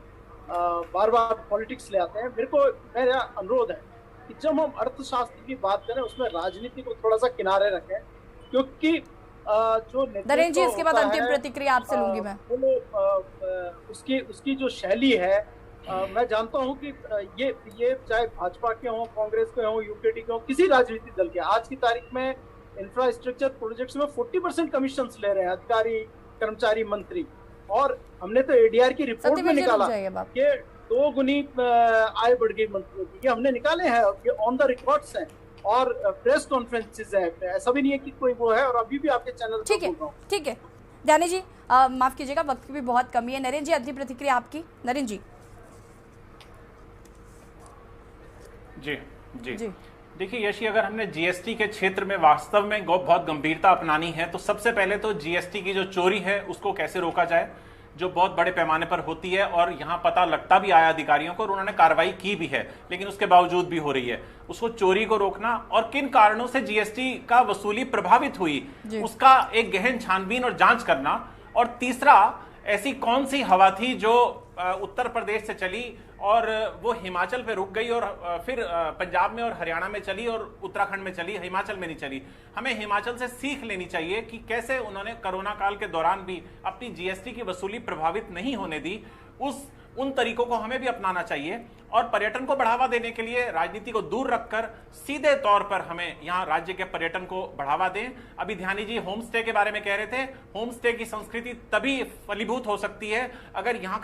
बार बार पॉलिटिक्स ले आते हैं, मेरा अनुरोध है कि जब हम अर्थशास्त्र की बात करें उसमें राजनीति को थोड़ा सा किनारे रखें, क्योंकि जो नरेंद्र जी इसके बाद अंतिम प्रतिक्रिया आपसे लूंगी मैं। उसकी जो शैली है, मैं जानता हूं कि ये चाहे भाजपा के हों, कांग्रेस के हों, यूकेटी के हों, किसी राजनीतिक दल के, आज की तारीख में इंफ्रास्ट्रक्चर प्रोजेक्ट्स में 40% कमीशन ले रहे हैं अधिकारी, कर्मचारी, मंत्री। और हमने तो एडीआर की रिपोर्ट में निकाला कि 2 गुनी आय बढ़ गई मंत्रियों की, ये हमने निकाले हैं, ये ऑन द रिकॉर्ड्स हैं और प्रेस कॉन्फ्रेंसेस है। ऐसा भी नहीं है कि कोई वो है, और अभी भी आपके चैनल ठीक है। ठीक है ध्यानी जी, माफ कीजिएगा वक्त की भी बहुत कमी है। नरेंद्र जी अंतिम प्रतिक्रिया आपकी। नरेंद्र जी। जी देखिए यशी, अगर हमने जीएसटी के क्षेत्र में वास्तव में बहुत गंभीरता अपनानी है तो सबसे पहले तो जीएसटी की जो चोरी है उसको कैसे रोका जाए, जो बहुत बड़े पैमाने पर होती है और यहाँ पता लगता भी आया अधिकारियों को और उन्होंने कार्रवाई की भी है, लेकिन उसके बावजूद भी हो रही है, उसको चोरी को रोकना और किन कारणों से जीएसटी का वसूली प्रभावित हुई उसका एक गहन छानबीन और जांच करना। और तीसरा, ऐसी कौन सी हवा थी जो उत्तर प्रदेश से चली और वो हिमाचल पे रुक गई और फिर पंजाब में और हरियाणा में चली और उत्तराखंड में चली, हिमाचल में नहीं चली। हमें हिमाचल से सीख लेनी चाहिए कि कैसे उन्होंने कोरोना काल के दौरान भी अपनी जीएसटी की वसूली प्रभावित नहीं होने दी। उस उन तरीकों को हमें भी अपनाना चाहिए और पर्यटन को बढ़ावा देने के लिए राजनीति को दूर रखकर सीधे तौर पर हमें यहाँ राज्य के पर्यटन को बढ़ावा दें। अभी ध्यानी जी होम स्टे के बारे में कह रहे थे, होम स्टे की संस्कृति तभी फलीभूत हो सकती है अगर यहाँ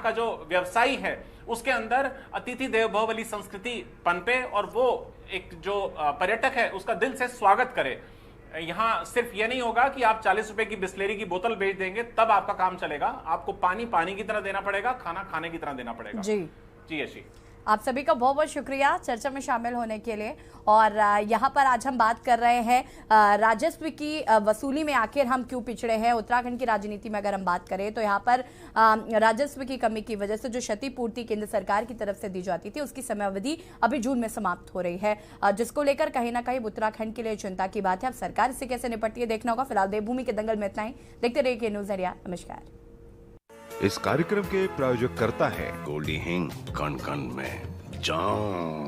का जो व्यवसायी है उसके अंदर अतिथि देवो भव वाली संस्कृति पनपे और वो एक जो पर्यटक है उसका दिल से स्वागत करे। यहाँ सिर्फ ये नहीं होगा कि आप 40 रुपए की बिस्लेरी की बोतल बेच देंगे तब आपका काम चलेगा, आपको पानी पानी की तरह देना पड़ेगा, खाना खाने की तरह देना पड़ेगा। जी यशी, आप सभी का बहुत बहुत शुक्रिया चर्चा में शामिल होने के लिए। और यहाँ पर आज हम बात कर रहे हैं राजस्व की वसूली में आखिर हम क्यों पिछड़े हैं। उत्तराखंड की राजनीति में अगर हम बात करें तो यहाँ पर राजस्व की कमी की वजह से जो क्षतिपूर्ति केंद्र सरकार की तरफ से दी जाती थी उसकी समयावधि अभी जून में समाप्त हो रही है, जिसको लेकर कहीं ना कहीं उत्तराखंड के लिए चिंता की बात है। अब सरकार इससे कैसे निपटती है देखना होगा। फिलहाल देवभूमि के दंगल में इतना ही। देखते रहिए न्यूज़ इंडिया। नमस्कार। इस कार्यक्रम के प्रायोजक करता है गोल्डी हिंग, कण कण में जान।